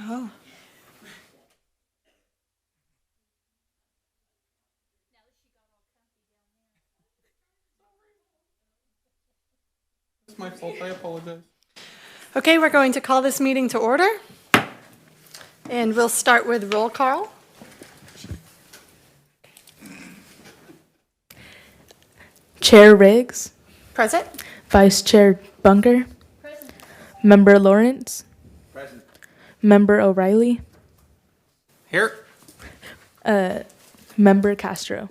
Oh. It's my fault. I apologize. Okay, we're going to call this meeting to order. And we'll start with roll call. Chair Riggs, Present. Vice Chair Bunker, Present. Member Lawrence, Present. Member O'Reilly, Here. Member Castro.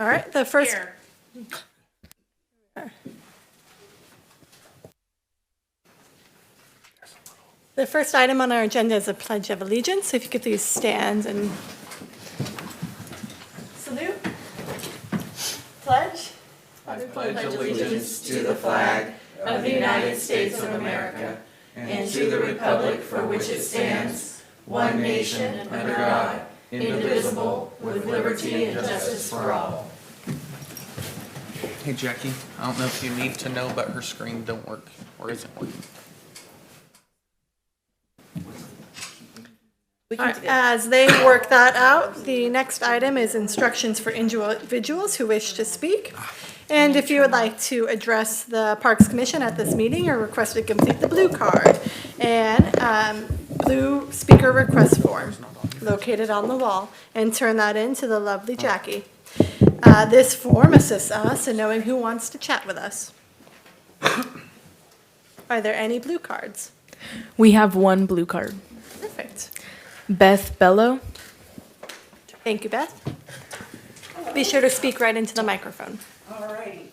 All right, the first. The first item on our agenda is a Pledge of Allegiance. So if you could please stand and salute. Pledge. Pledge allegiance to the flag of the United States of America and to the republic for which it stands, one nation under God, indivisible, with liberty and justice for all. Hey Jackie, I don't know if you need to know, but her screen don't work or isn't working. All right, as they work that out, the next item is instructions for individuals who wish to speak. And if you would like to address the Parks Commission at this meeting, you're requested to complete the blue card and blue speaker request form located on the wall and turn that in to the lovely Jackie. This form assists us in knowing who wants to chat with us. Are there any blue cards? We have one blue card. Perfect. Beth Bello, Thank you, Beth. Be sure to speak right into the microphone. All righty.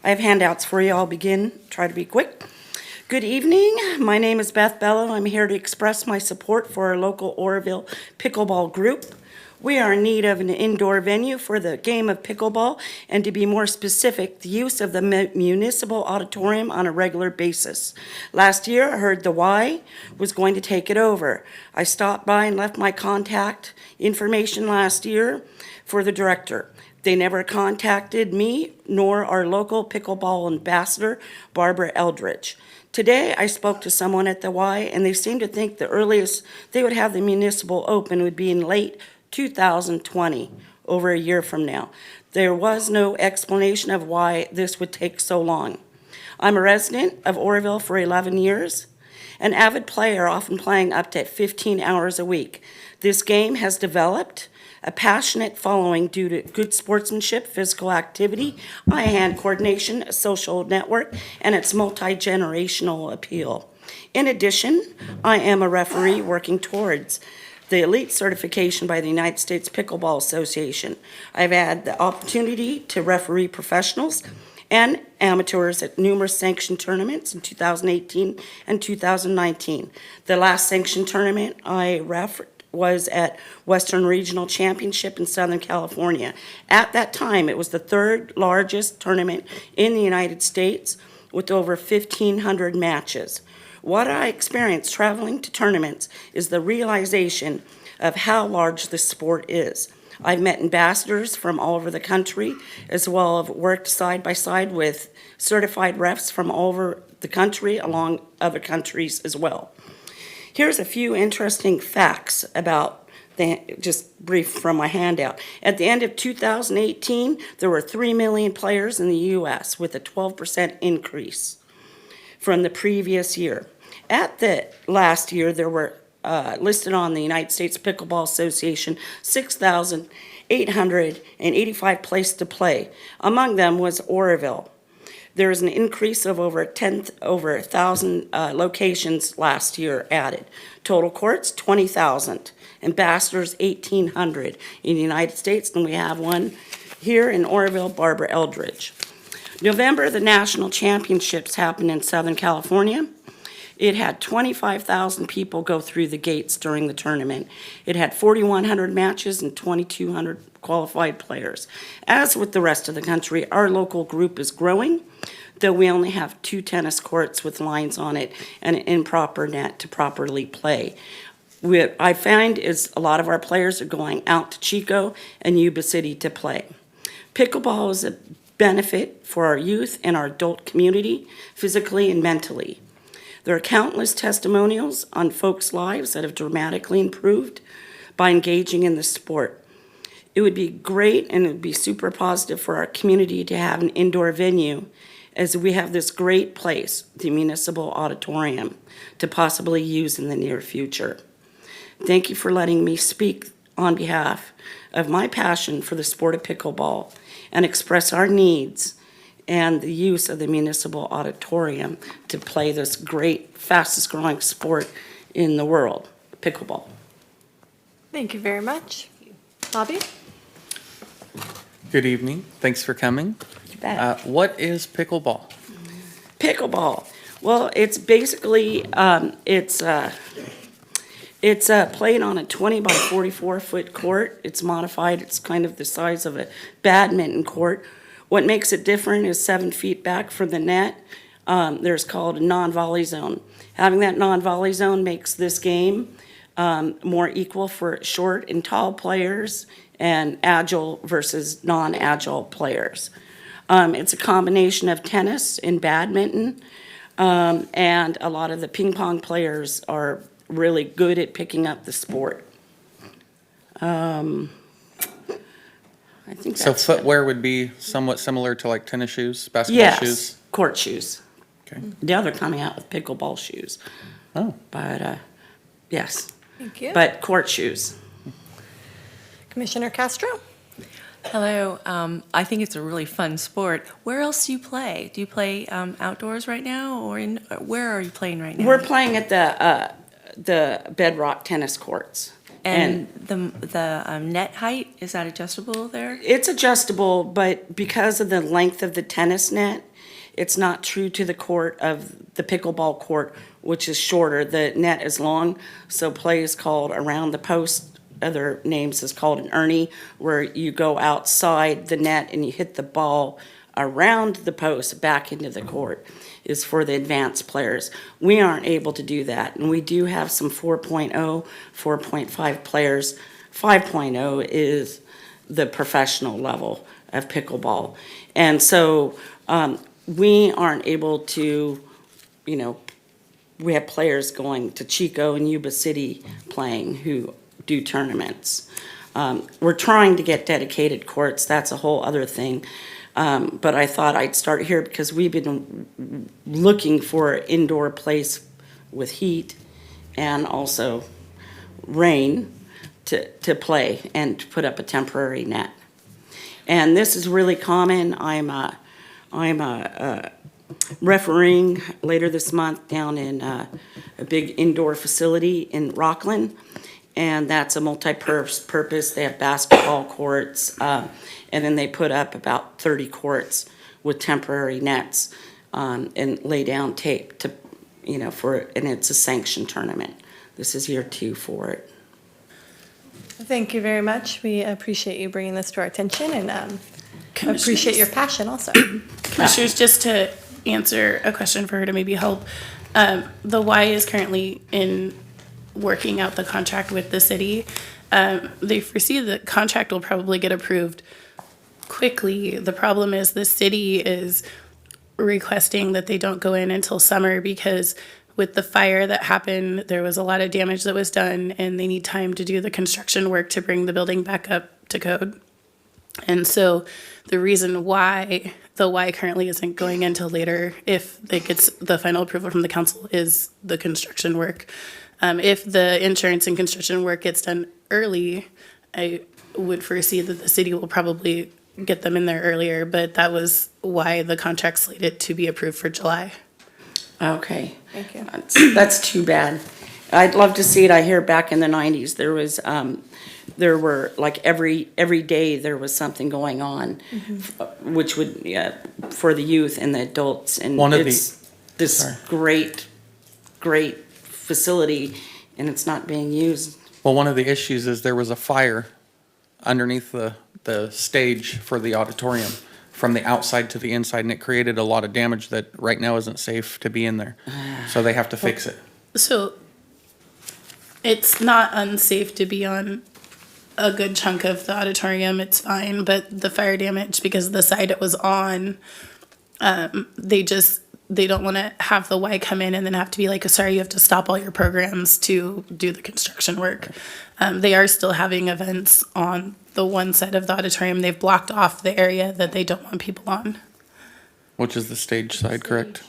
I have handouts for you. I'll begin. Try to be quick. Good evening. My name is Beth Bello. I'm here to express my support for our local Oroville pickleball group. We are in need of an indoor venue for the game of pickleball, and to be more specific, the use of the municipal auditorium on a regular basis. Last year, I heard the Y was going to take it over. I stopped by and left my contact information last year for the director. They never contacted me nor our local pickleball ambassador, Barbara Eldridge. Today, I spoke to someone at the Y, and they seemed to think the earliest they would have the municipal open would be in late 2020, over a year from now. There was no explanation of why this would take so long. I'm a resident of Oroville for 11 years, an avid player, often playing up to 15 hours a week. This game has developed a passionate following due to good sportsmanship, physical activity, eye-hand coordination, a social network, and its multi-generational appeal. In addition, I am a referee working towards the elite certification by the United States Pickleball Association. I've had the opportunity to referee professionals and amateurs at numerous sanctioned tournaments in 2018 and 2019. The last sanctioned tournament I refereed was at Western Regional Championship in Southern California. At that time, it was the third largest tournament in the United States with over 1,500 matches. What I experienced traveling to tournaments is the realization of how large the sport is. I've met ambassadors from all over the country, as well as worked side by side with certified refs from all over the country, along other countries as well. Here's a few interesting facts about just brief from my handout. At the end of 2018, there were 3 million players in the U.S., with a 12% increase from the previous year. At the last year, there were listed on the United States Pickleball Association 6,885 places to play. Among them was Oroville. There is an increase of over 1,000 locations last year added. Total courts, 20,000. Ambassadors, 1,800 in the United States, and we have one here in Oroville, Barbara Eldridge. November, the national championships happened in Southern California. It had 25,000 people go through the gates during the tournament. It had 4,100 matches and 2,200 qualified players. As with the rest of the country, our local group is growing, though we only have 2 tennis courts with lines on it and an improper net to properly play. What I find is a lot of our players are going out to Chico and Yuba City to play. Pickleball is a benefit for our youth and our adult community, physically and mentally. There are countless testimonials on folks' lives that have dramatically improved by engaging in the sport. It would be great and it would be super positive for our community to have an indoor venue, as we have this great place, the Municipal Auditorium, to possibly use in the near future. Thank you for letting me speak on behalf of my passion for the sport of pickleball and express our needs and the use of the Municipal Auditorium to play this great, fastest growing sport in the world, pickleball. Thank you very much. Bobby? Good evening. Thanks for coming. You bet. What is pickleball? Pickleball. Well, it's basically, it's played on a 20 by 44 foot court. It's modified. It's kind of the size of a badminton court. What makes it different is 7 feet back from the net. There's called a non-volley zone. Having that non-volley zone makes this game more equal for short and tall players and agile versus non-agile players. It's a combination of tennis and badminton, and a lot of the ping pong players are really good at picking up the sport. I think So that's footwear would be somewhat similar to like tennis shoes, basketball shoes? Yes, court shoes. Okay. Now they're coming out with pickleball shoes, Oh, but yes, Thank you. but court shoes. Commissioner Castro? Hello. I think it's a really fun sport. Where else do you play? Do you play outdoors right now, or where are you playing right now? We're playing at the Bedrock tennis courts. And the net height, is that adjustable there? It's adjustable, but because of the length of the tennis net, it's not true to the court of the pickleball court, which is shorter. The net is long, so play is called around the post. Other names is called an ernie, where you go outside the net and you hit the ball around the post back into the court, is for the advanced players. We aren't able to do that, and we do have some 4.0, 4.5 players. 5.0 is the professional level of pickleball. And so we aren't able to, we have players going to Chico and Yuba City playing who do tournaments. We're trying to get dedicated courts. That's a whole other thing. But I thought I'd start here because we've been looking for an indoor place with heat and also rain to play and to put up a temporary net. And this is really common. I'm refereeing later this month down in a big indoor facility in Rockland. And that's a multi-purpose. They have basketball courts, and then they put up about 30 courts with temporary nets and lay down tape to, and it's a sanctioned tournament. This is year 2 for it. Thank you very much. We appreciate you bringing this to our attention and appreciate your passion also. Commissioners, just to answer a question for her to maybe help, the Y is currently in working out the contract with the city. They foresee the contract will probably get approved quickly. The problem is the city is requesting that they don't go in until summer because with the fire that happened, there was a lot of damage that was done and they need time to do the construction work to bring the building back up to code. And so the reason why the Y currently isn't going until later, if it gets the final approval from the council, is the construction work. If the insurance and construction work gets done early, I would foresee that the city will probably get them in there earlier, but that was why the contract slated to be approved for July. Okay. Thank you. That's too bad. I'd love to see it. I hear back in the 90s there were like every day there was something going on, which would for the youth and the adults, and this great facility, and it's not being used. well, one of the issues is there was a fire underneath the stage for the auditorium from the outside to the inside, and it created a lot of damage that right now isn't safe to be in there. So they have to fix it. So it's not unsafe to be on a good chunk of the auditorium. It's fine, but the fire damage, because of the side it was on, they don't want to have the Y come in and then have to be like, sorry, you have to stop all your programs to do the construction work. They are still having events on the one side of the auditorium. They've blocked off the area that they don't want people on. Which is the stage side, correct?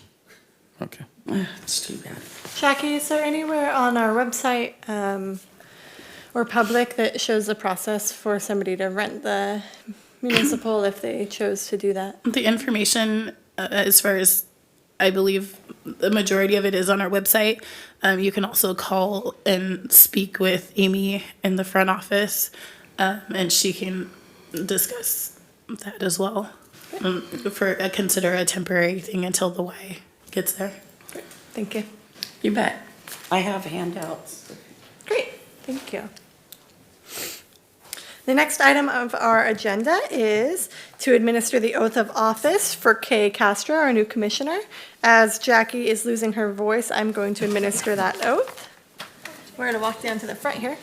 Okay. It's too bad. Jackie, is there anywhere on our website or public that shows the process for somebody to rent the municipal if they chose to do that? The information, as far as I believe, the majority of it is on our website. You can also call and speak with Amy in the front office, and she can discuss that as well. Consider a temporary thing until the Y gets there. Thank you. You bet. I have handouts. Great, thank you. The next item of our agenda is to administer the oath of office for Kay Castro, our new commissioner. As Jackie is losing her voice, I'm going to administer that oath. We're going to walk down to the front here.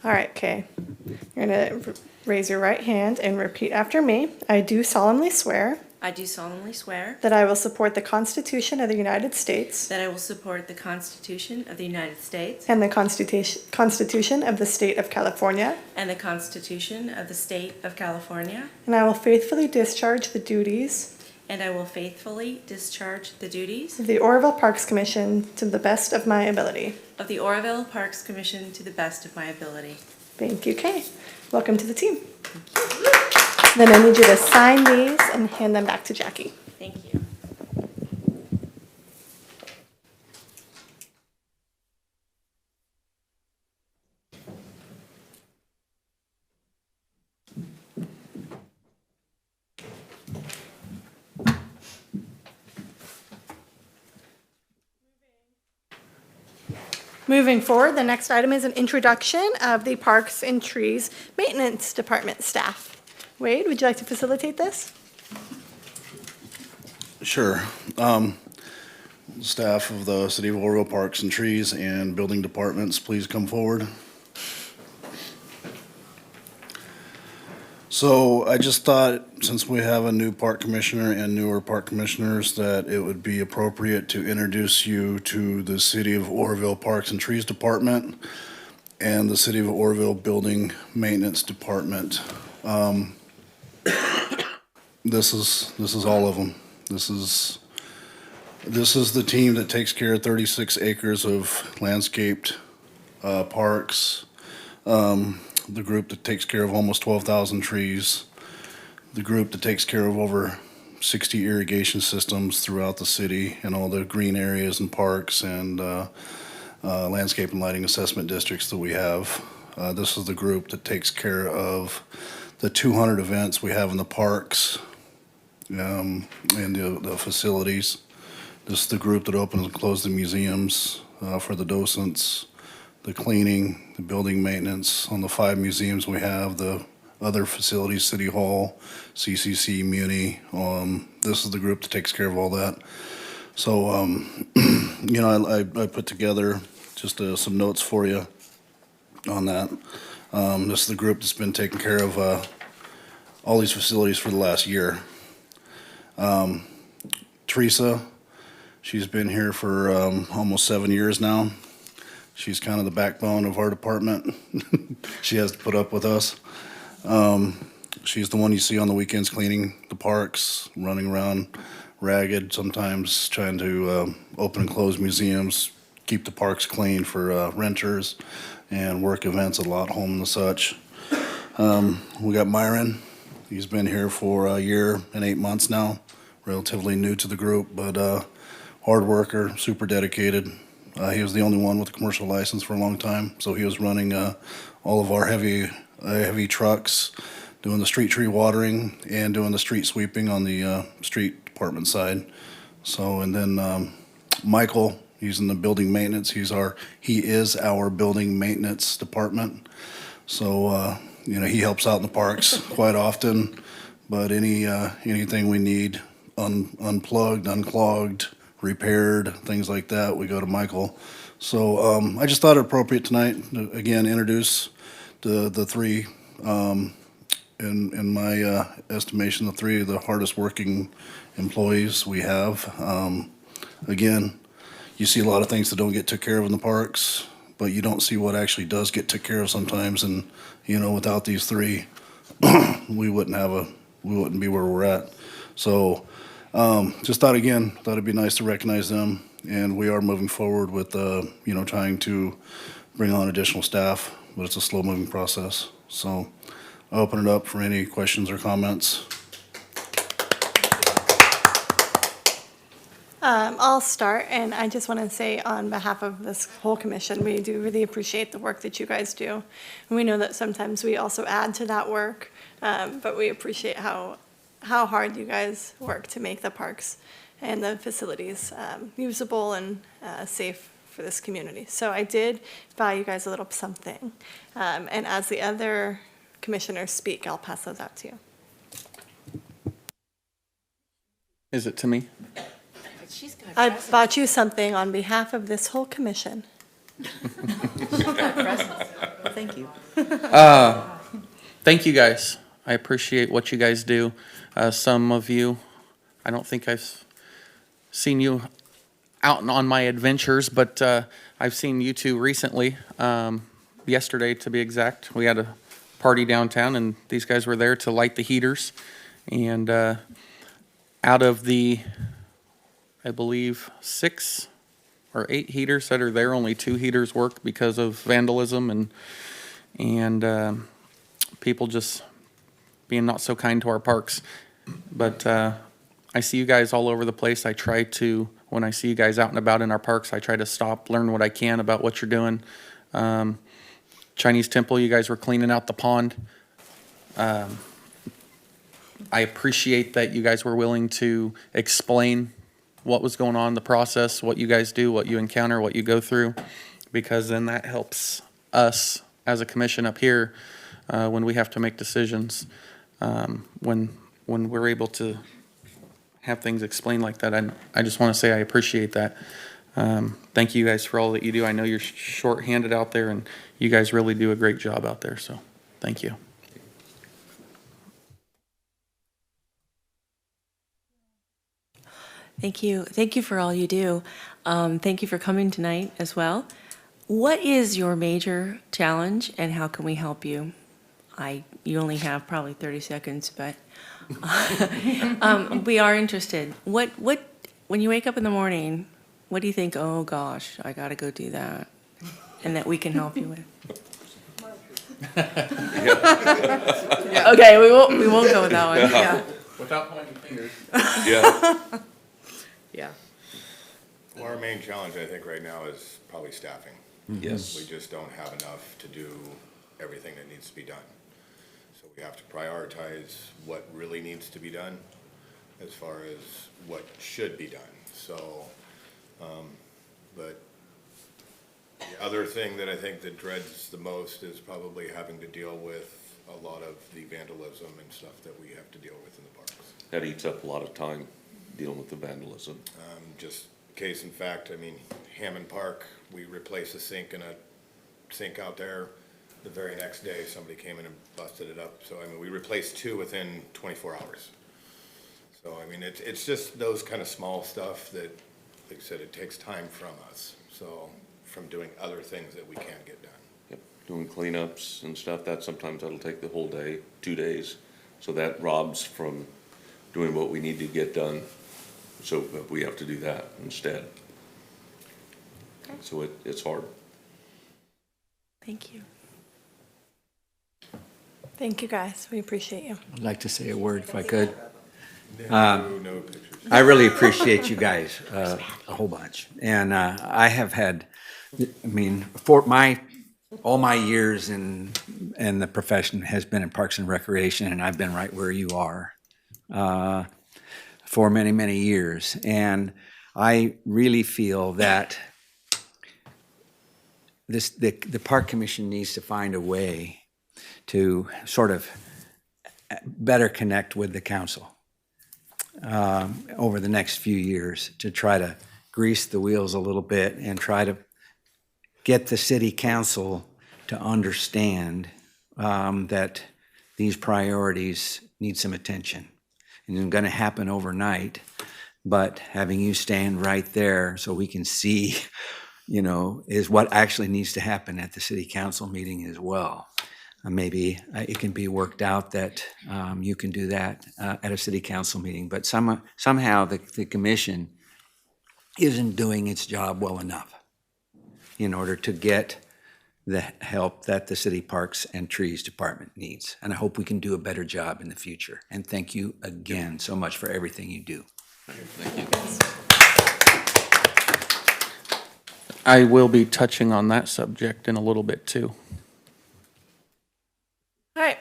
All right, Kay. You're going to raise your right hand and repeat after me. I do solemnly swear I do solemnly swear that I will support the Constitution of the United States that I will support the Constitution of the United States and the Constitution of the State of California, and the Constitution of the State of California, and I will faithfully discharge the duties and I will faithfully discharge the duties of the Oroville Parks Commission to the best of my ability. of the Oroville Parks Commission to the best of my ability. Thank you, Kay. Welcome to the team. Then I need you to sign these and hand them back to Jackie. Thank you. Moving forward, the next item is an introduction of the Parks and Trees Maintenance Department staff. Wade, would you like to facilitate this? Sure. Staff of the City of Oroville Parks and Trees and Building Departments, please come forward. So I just thought, since we have a new park commissioner and newer park commissioners, that it would be appropriate to introduce you to the City of Oroville Parks and Trees Department and the City of Oroville Building Maintenance Department. This is all of them. This is the team that takes care of 36 acres of landscaped parks. The group that takes care of almost 12,000 trees. The group that takes care of over 60 irrigation systems throughout the city and all the green areas and parks and landscape and lighting assessment districts that we have. This is the group that takes care of the 200 events we have in the parks and the facilities. This is the group that opens and closes the museums for the docents, the cleaning, the building maintenance on the 5 museums we have, the other facilities, City Hall, CCC, Muni. This is the group that takes care of all that. So, I put together just some notes for you on that. This is the group that's been taking care of all these facilities for the last year. Teresa, she's been here for almost 7 years now. She's kind of the backbone of our department. She has to put up with us. She's the one you see on the weekends cleaning the parks, running around ragged, sometimes trying to open and close museums, keep the parks clean for renters, and work events a lot, home and such. We got Myron. He's been here for a year and 8 months now, relatively new to the group, but hard worker, super dedicated. He was the only one with a commercial license for a long time, so he was running all of our heavy trucks, doing the street tree watering and doing the street sweeping on the street department side. So, and then Michael, he's in the building maintenance. He is our building maintenance department. So, he helps out in the parks quite often, But anything we need unplugged, unclogged, repaired, things like that, we go to Michael. So I just thought it appropriate tonight to, again, introduce the three, in my estimation, the three of the hardest working employees we have. Again, you see a lot of things that don't get took care of in the parks, but you don't see what actually does get took care of sometimes. And, without these three, we wouldn't be where we're at. So just thought it'd be nice to recognize them. And we are moving forward with, trying to bring on additional staff, but it's a slow moving process. So I'll open it up for any questions or comments. I'll start, and I just want to say on behalf of this whole commission, we do really appreciate the work that you guys do. And we know that sometimes we also add to that work, but we appreciate how hard you guys work to make the parks and the facilities usable and safe for this community. So I did buy you guys a little something. And as the other commissioners speak, I'll pass those out to you. Is it to me? I bought you something on behalf of this whole commission. Thank you. Thank you guys. I appreciate what you guys do. Some of you, I don't think I've seen you out on my adventures, but I've seen you two recently, yesterday to be exact. We had a party downtown and these guys were there to light the heaters. And out of the, I believe, 6 or 8 heaters that are there, only 2 heaters work because of vandalism and people just being not so kind to our parks. But I see you guys all over the place. I try to, when I see you guys out and about in our parks, I try to stop, learn what I can about what you're doing. Chinese Temple, you guys were cleaning out the pond. I appreciate that you guys were willing to explain what was going on, the process, what you guys do, what you encounter, what you go through, because then that helps us as a commission up here when we have to make decisions. When we're able to have things explained like that, I just want to say I appreciate that. Thank you guys for all that you do. I know you're short-handed out there, and you guys really do a great job out there, so thank you. Thank you. Thank you for all you do. Thank you for coming tonight as well. What is your major challenge and how can we help you? You only have probably 30 seconds, but we are interested. When you wake up in the morning, what do you think, oh gosh, I got to go do that, and that we can help you with? Okay, we won't go with that one. Yeah. Without pointing fingers. Yeah. Yeah. Well, our main challenge, I think, right now is probably staffing. Yes. We just don't have enough to do everything that needs to be done. So we have to prioritize what really needs to be done as far as what should be done. So, but the other thing that I think that dreads the most is probably having to deal with a lot of the vandalism and stuff that we have to deal with in the parks. That eats up a lot of time, dealing with the vandalism. Just case in fact, I mean, Hammond Park, we replaced a sink and a sink out there. The very next day, somebody came in and busted it up. So, I mean, we replaced 2 within 24 hours. So, I mean, it's just those kind of small stuff that, like I said, it takes time from us. So, from doing other things that we can't get done. Yep. Doing cleanups and stuff, sometimes that'll take the whole day, 2 days. So that robs from doing what we need to get done. So we have to do that instead. So it's hard. Thank you. Thank you, guys. We appreciate you. I'd like to say a word if I could. No pictures. I really appreciate you guys a whole bunch. And I have had, I mean, all my years in the profession has been in Parks and Recreation, and I've been right where you are for many, many years. And I really feel that the Park Commission needs to find a way to sort of better connect with the council over the next few years to try to grease the wheels a little bit and try to get the city council to understand that these priorities need some attention. And it's going to happen overnight, but having you stand right there so we can see, is what actually needs to happen at the city council meeting as well. Maybe it can be worked out that you can do that at a city council meeting, but somehow the commission isn't doing its job well enough in order to get the help that the City Parks and Trees Department needs. And I hope we can do a better job in the future. And thank you again so much for everything you do. I will be touching on that subject in a little bit too. All right.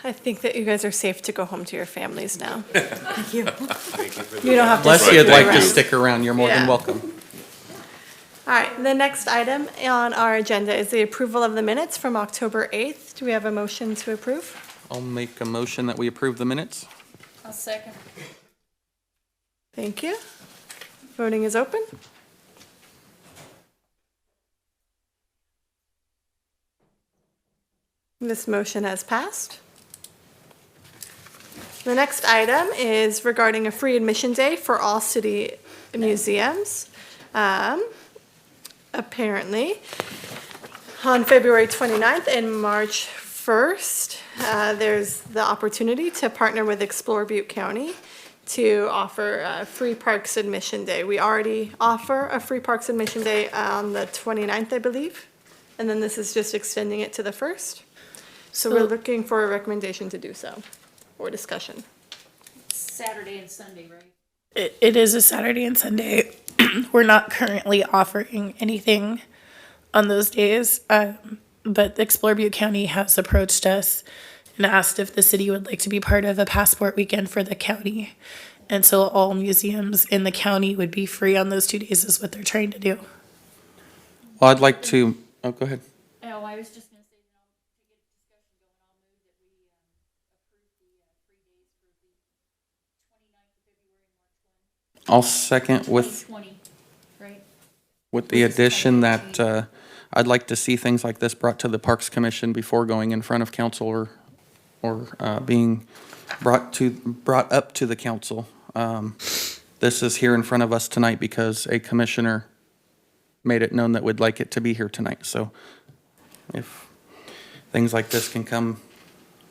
I think that you guys are safe to go home to your families now. Thank you. You don't have to Unless stick you'd like to around. stick around, you're more than Yeah. welcome. All right, the next item on our agenda is the approval of the minutes from October 8th. Do we have a motion to approve? I'll make a motion that we approve the minutes. I'll second. Thank you. Voting is open. This motion has passed. The next item is regarding a free admission day for all city museums. Apparently, on February 29th and March 1st, there's the opportunity to partner with Explore Butte County to offer a free parks admission day. We already offer a free parks admission day on the 29th, I believe, and then this is just extending it to the 1st. So we're looking for a recommendation to do so, or discussion. Saturday and Sunday, right? It is a Saturday and Sunday. We're not currently offering anything on those days, but Explore Butte County has approached us and asked if the city would like to be part of a passport weekend for the county. And so all museums in the county would be free on those 2 days is what they're trying to do. Well, I'd like to, oh, go ahead. Oh, I was just gonna say, to get discussion going, I'll move that we approve the 3 days for the 29th of February and March 1. I'll second with 2020, right? With the addition that I'd like to see things like this brought to the Parks Commission before going in front of council or being brought up to the council. This is here in front of us tonight because a commissioner made it known that we'd like it to be here tonight. So if things like this can come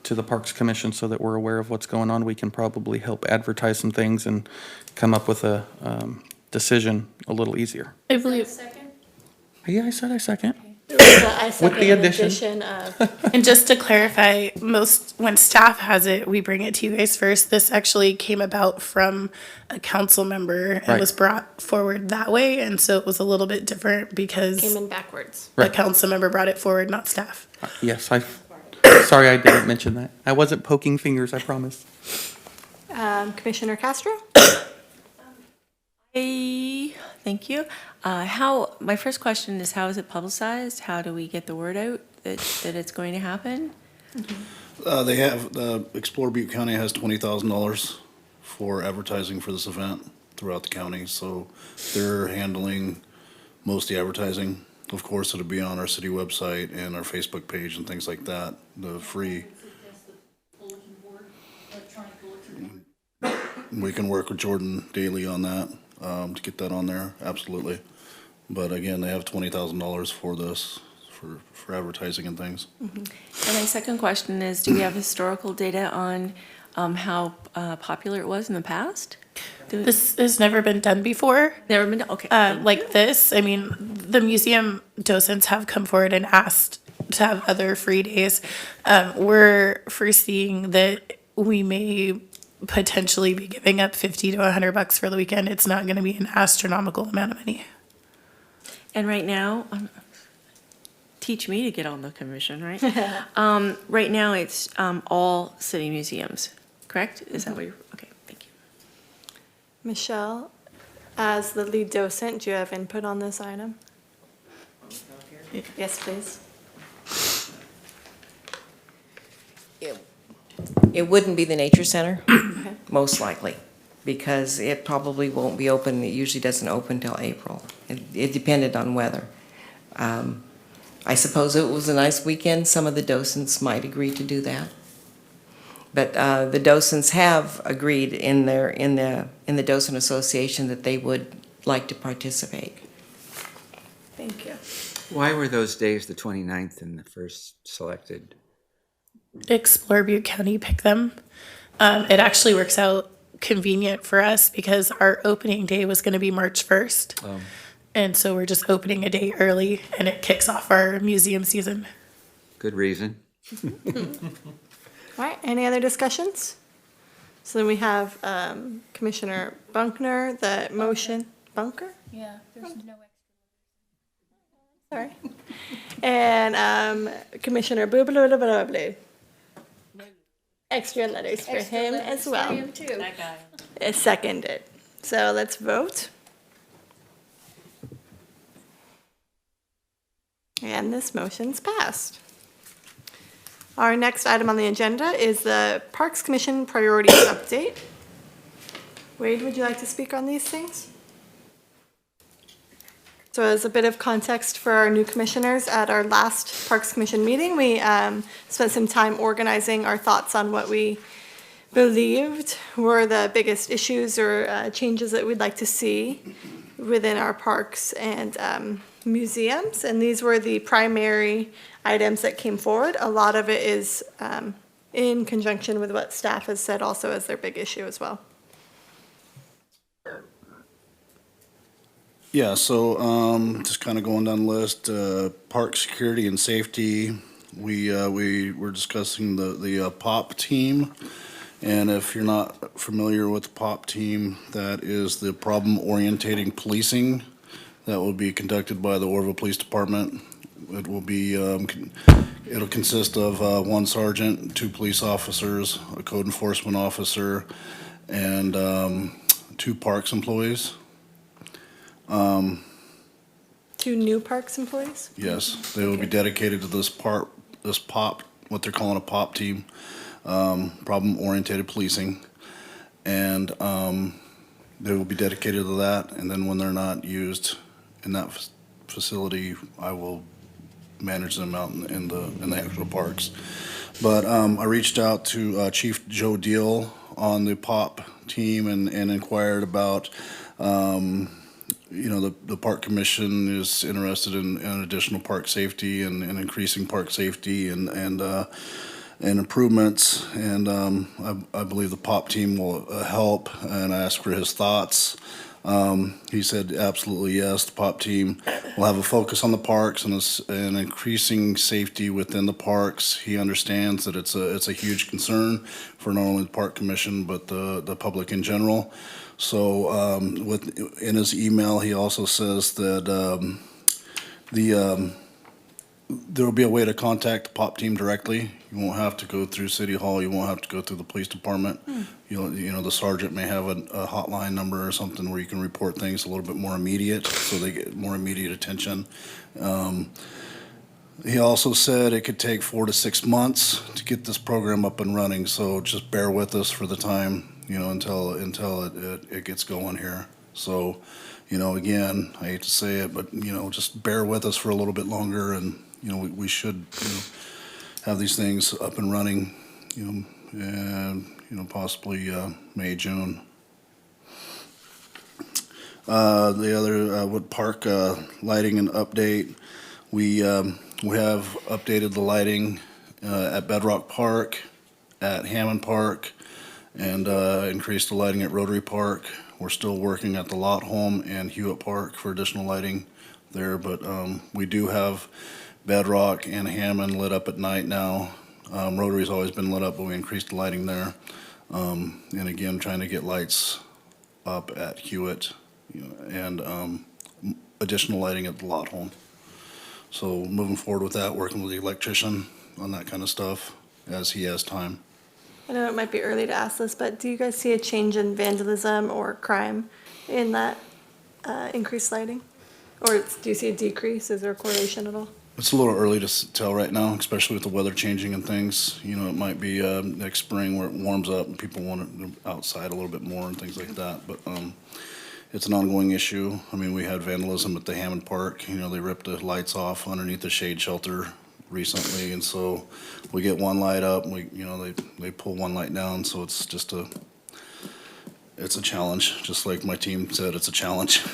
to the Parks Commission so that we're aware of what's going on, we can probably help advertise some things and come up with a decision a little easier. I believe, Second? Yeah, I said I second. I second the an addition. of, and just to clarify, when staff has it, we bring it to you guys first. This actually came about from a council member and Right. was brought forward that way. And so it was a little bit different because came in backwards. a Right. council member brought it forward, not staff. Yes, sorry I didn't mention that. I wasn't poking fingers, I promise. Commissioner Castro? Thank you. My first question is, how is it publicized? How do we get the word out that it's going to happen? They have, Explore Butte County has $20,000 for advertising for this event throughout the county, so they're handling most of the advertising. Of course, it'll be on our city website and our Facebook page and things like that, the free. Bulletin board, electronic bulletin board. We can work with Jordan daily on that, to get that on there, absolutely. But again, they have $20,000 for this, for advertising and things. And my second question is, do we have historical data on how popular it was in the past? This has never been done before. Never been, okay. Like this, I mean, the museum docents have come forward and asked to have other free days. We're foreseeing that we may potentially be giving up $50 to $100 for the weekend. It's not going to be an astronomical amount of money. And right now, teach me to get on the commission, right? Right now, it's all city museums, correct? Is that what you're, okay, thank you. Michelle, as the lead docent, do you have input on this item? Yes, please. It wouldn't be the nature center, most likely, because it probably won't be open. It usually doesn't open till April. It depended on weather. I suppose it was a nice weekend. Some of the docents might agree to do that. But the docents have agreed in the docent association that they would like to participate. Thank you. Why were those days the 29th and the first selected? Explore Butte County pick them. It actually works out convenient for us because our opening day was going to be March 1st. And so we're just opening a day early and it kicks off our museum season. Good reason. All right, any other discussions? So then we have Commissioner Bunkner, the motion, Bunker? Yeah, there's no Sorry. And Commissioner Boobaloo. Extra letters for him as well. That guy. It's seconded. So let's vote. And this motion's passed. Our next item on the agenda is the Parks Commission priorities update. Wade, would you like to speak on these things? So as a bit of context for our new commissioners, at our last Parks Commission meeting, we spent some time organizing our thoughts on what we believed were the biggest issues or changes that we'd like to see within our parks and museums. And these were the primary items that came forward. A lot of it is in conjunction with what staff has said also as their big issue as well. Yeah, so just kind of going down the list, park security and safety. We were discussing the POP team. And if you're not familiar with the POP team, that is the problem orientating policing that will be conducted by the Oroville Police Department. It will be, it'll consist of one sergeant, 2 police officers, a code enforcement officer, and 2 parks employees. 2 new parks employees? Yes, they will be dedicated to this POP, what they're calling a POP team, problem-oriented policing. And they will be dedicated to that, and then when they're not used in that facility, I will manage them out in the actual parks. But I reached out to Chief Joe Deal on the POP team and inquired about the Park Commission is interested in additional park safety and increasing park safety and improvements. And I believe the POP team will help, and I asked for his thoughts. He said absolutely yes, the POP team will have a focus on the parks and increasing safety within the parks. He understands that it's a huge concern for not only the Park Commission but the public in general. So in his email, he also says that there will be a way to contact the POP team directly. You won't have to go through City Hall. You won't have to go through the police department. The sergeant may have a hotline number or something where you can report things a little bit more immediate, so they get more immediate attention. He also said it could take 4 to 6 months to get this program up and running. So just bear with us for the time, until it gets going here. So, again, I hate to say it, but just bear with us for a little bit longer, and we should have these things up and running, and possibly May, June. The other wood park lighting and update. We have updated the lighting at Bedrock Park, at Hammond Park, and increased the lighting at Rotary Park. We're still working at the Lot Home and Hewitt Park for additional lighting there, but we do have Bedrock and Hammond lit up at night now. Rotary's always been lit up, but we increased the lighting there. And again, trying to get lights up at Hewitt, and additional lighting at the Lot Home. So moving forward with that, working with the electrician on that kind of stuff as he has time. I know it might be early to ask this, but do you guys see a change in vandalism or crime in that increased lighting? Or do you see a decrease? Is there a correlation at all? It's a little early to tell right now, especially with the weather changing and things. You know, it might be next spring where it warms up and people want it outside a little bit more and things like that. But it's an ongoing issue. I mean, we had vandalism at the Hammond Park. You know, they ripped the lights off underneath the shade shelter recently, and so we get one light up. They pull one light down, so it's just it's a challenge. Just like my team said, it's a challenge.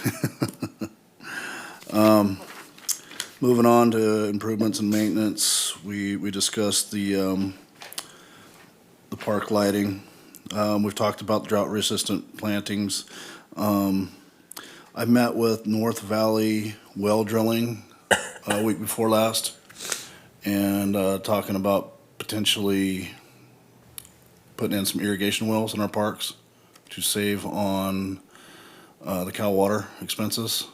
Moving on to improvements and maintenance, we discussed the park lighting. We've talked about drought-resistant plantings. I met with North Valley well drilling week before last, and talking about potentially putting in some irrigation wells in our parks to save on the Cal water expenses.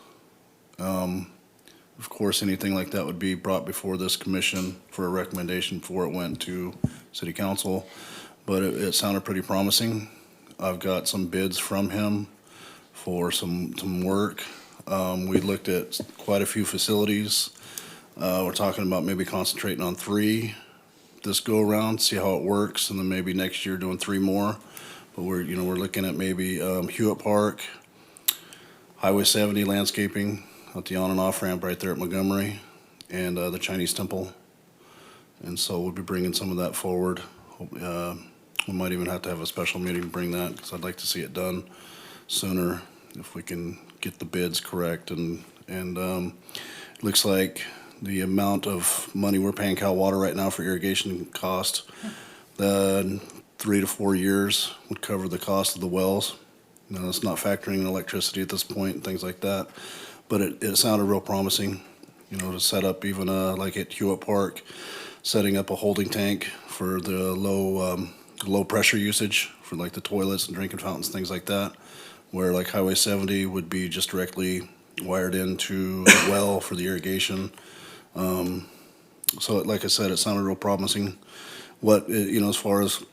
Of course, anything like that would be brought before this commission for a recommendation before it went to city council, but it sounded pretty promising. I've got some bids from him for some work. We looked at quite a few facilities. We're talking about maybe concentrating on 3 this go around, see how it works, and then maybe next year doing 3 more. But we're looking at maybe Hewitt Park, Highway 70 landscaping at the on and off ramp right there at Montgomery, and the Chinese temple. And so we'll be bringing some of that forward. We might even have to have a special meeting to bring that, because I'd like to see it done sooner if we can get the bids correct. And it looks like the amount of money we're paying Cal Water right now for irrigation cost, 3 to 4 years would cover the cost of the wells. Now, it's not factoring in electricity at this point and things like that, but it sounded real promising, to set up even like at Hewitt Park, setting up a holding tank for the low pressure usage for like the toilets and drinking fountains, things like that, where like Highway 70 would be just directly wired into the well for the irrigation. So like I said, it sounded real promising. As far as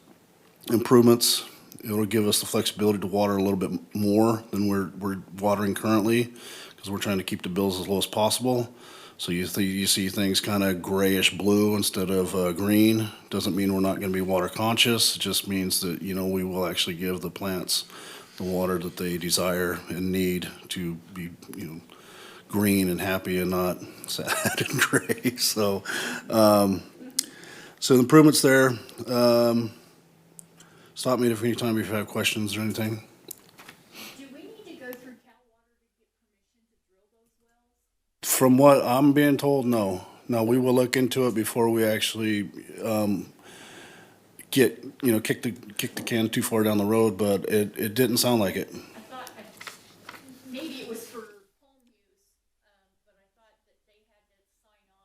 improvements, it'll give us the flexibility to water a little bit more than we're watering currently, because we're trying to keep the bills as low as possible. So you see things kind of grayish blue instead of green. Doesn't mean we're not going to be water conscious. It just means that we will actually give the plants the water that they desire and need to be green and happy and not sad and gray. So the improvements there. Stop me if anytime if you have questions or anything. Do we need to go through Cal Water to get permission to drill those wells? From what I'm being told, no. No, we will look into it before we actually kick the can too far down the road, but it didn't sound like it. I thought maybe it was for home use, but I thought that they had to sign off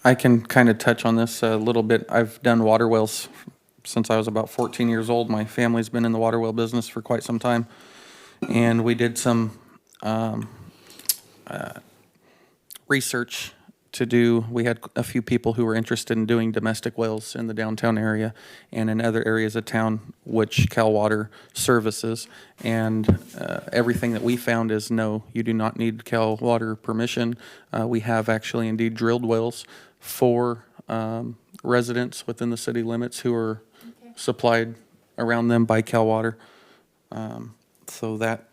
on that. I can kind of touch on this a little bit. I've done water wells since I was about 14 years old. My family's been in the water well business for quite some time. And we did some research to do. We had a few people who were interested in doing domestic wells in the downtown area and in other areas of town, which Cal Water services. And everything that we found is no, you do not need Cal Water permission. We have actually indeed drilled wells for residents within the city limits who are supplied around them by Cal Water. So that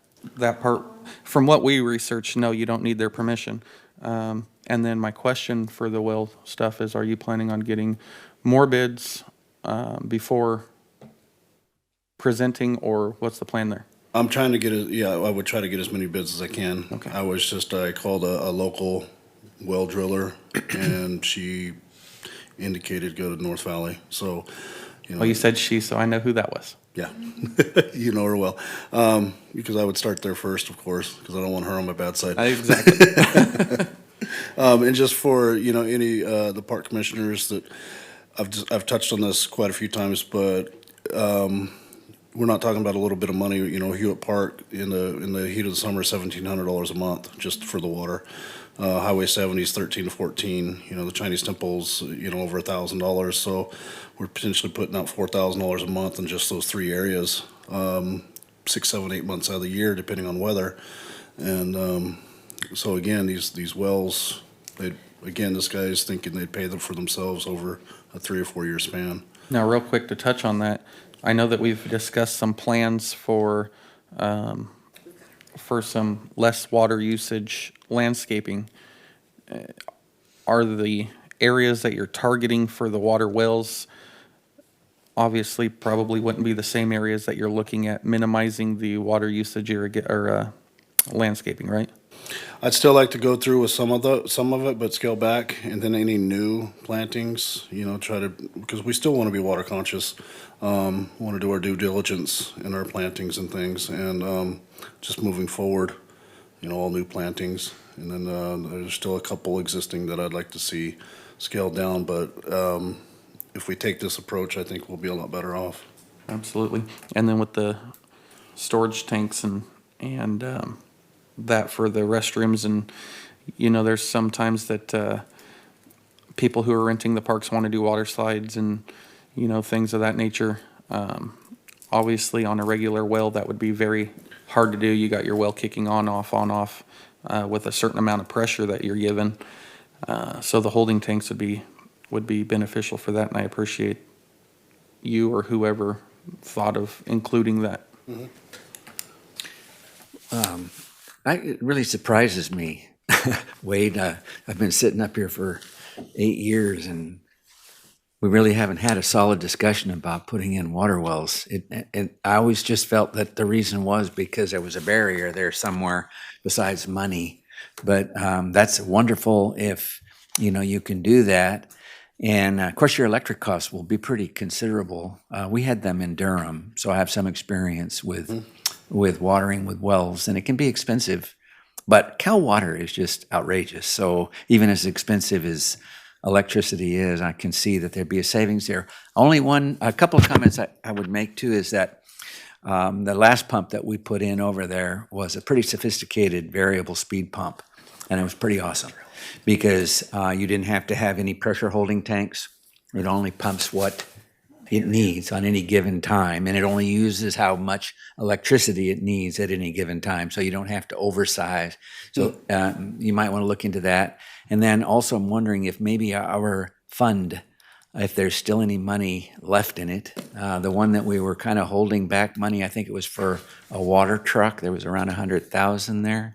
part, from what we researched, no, you don't need their permission. And then my question for the well stuff is, are you planning on getting more bids before presenting, or what's the plan there? I'm trying to get I would try to get as many bids as I can. Okay. I called a local well driller, and she indicated go to North Valley. So, Well, you said she, so I know who that was. Yeah, you know her well. Because I would start there first, of course, because I don't want her on my bad side. Exactly. And just for any the park commissioners that I've touched on this quite a few times, but we're not talking about a little bit of money. Hewitt Park in the heat of the summer, $1,700 a month just for the water. Highway 70 is 13 to 14. The Chinese temple's over $1,000. So we're potentially putting out $4,000 a month in just those 3 areas, 6, 7, 8 months out of the year, depending on weather. And so again, these wells, again, this guy is thinking they'd pay them for themselves over a 3 or 4 year span. Now, real quick to touch on that, I know that we've discussed some plans for some less water usage landscaping. Are the areas that you're targeting for the water wells obviously probably wouldn't be the same areas that you're looking at minimizing the water usage or landscaping, right? I'd still like to go through with some of it, but scale back, and then any new plantings, try to, because we still want to be water conscious. Want to do our due diligence in our plantings and things, and just moving forward, all new plantings. And then there's still a couple existing that I'd like to see scaled down, but if we take this approach, I think we'll be a lot better off. Absolutely. And then with the storage tanks and that for the restrooms, and there's sometimes that people who are renting the parks want to do water slides and things of that nature. Obviously on a regular well that would be very hard to do. You got your well kicking on off with a certain amount of pressure that you're given. So the holding tanks would be beneficial for that, and I appreciate you or whoever thought of including that. It really surprises me, Wade. I've been sitting up here for 8 years, and we really haven't had a solid discussion about putting in water wells. I always just felt that the reason was because there was a barrier there somewhere besides money. But that's wonderful if you can do that. And of course, your electric costs will be pretty considerable. We had them in Durham, so I have some experience with watering with wells, and it can be expensive. But Cal Water is just outrageous. So even as expensive as electricity is, I can see that there'd be a savings there. A couple of comments I would make too is that the last pump that we put in over there was a pretty sophisticated variable speed pump, and it was pretty awesome because you didn't have to have any pressure holding tanks. It only pumps what it needs on any given time, and it only uses how much electricity it needs at any given time, so you don't have to oversize. So you might want to look into that. And then also I'm wondering if maybe our fund, if there's still any money left in it. The one that we were kind of holding back money, I think it was for a water truck. There was around 100,000 there.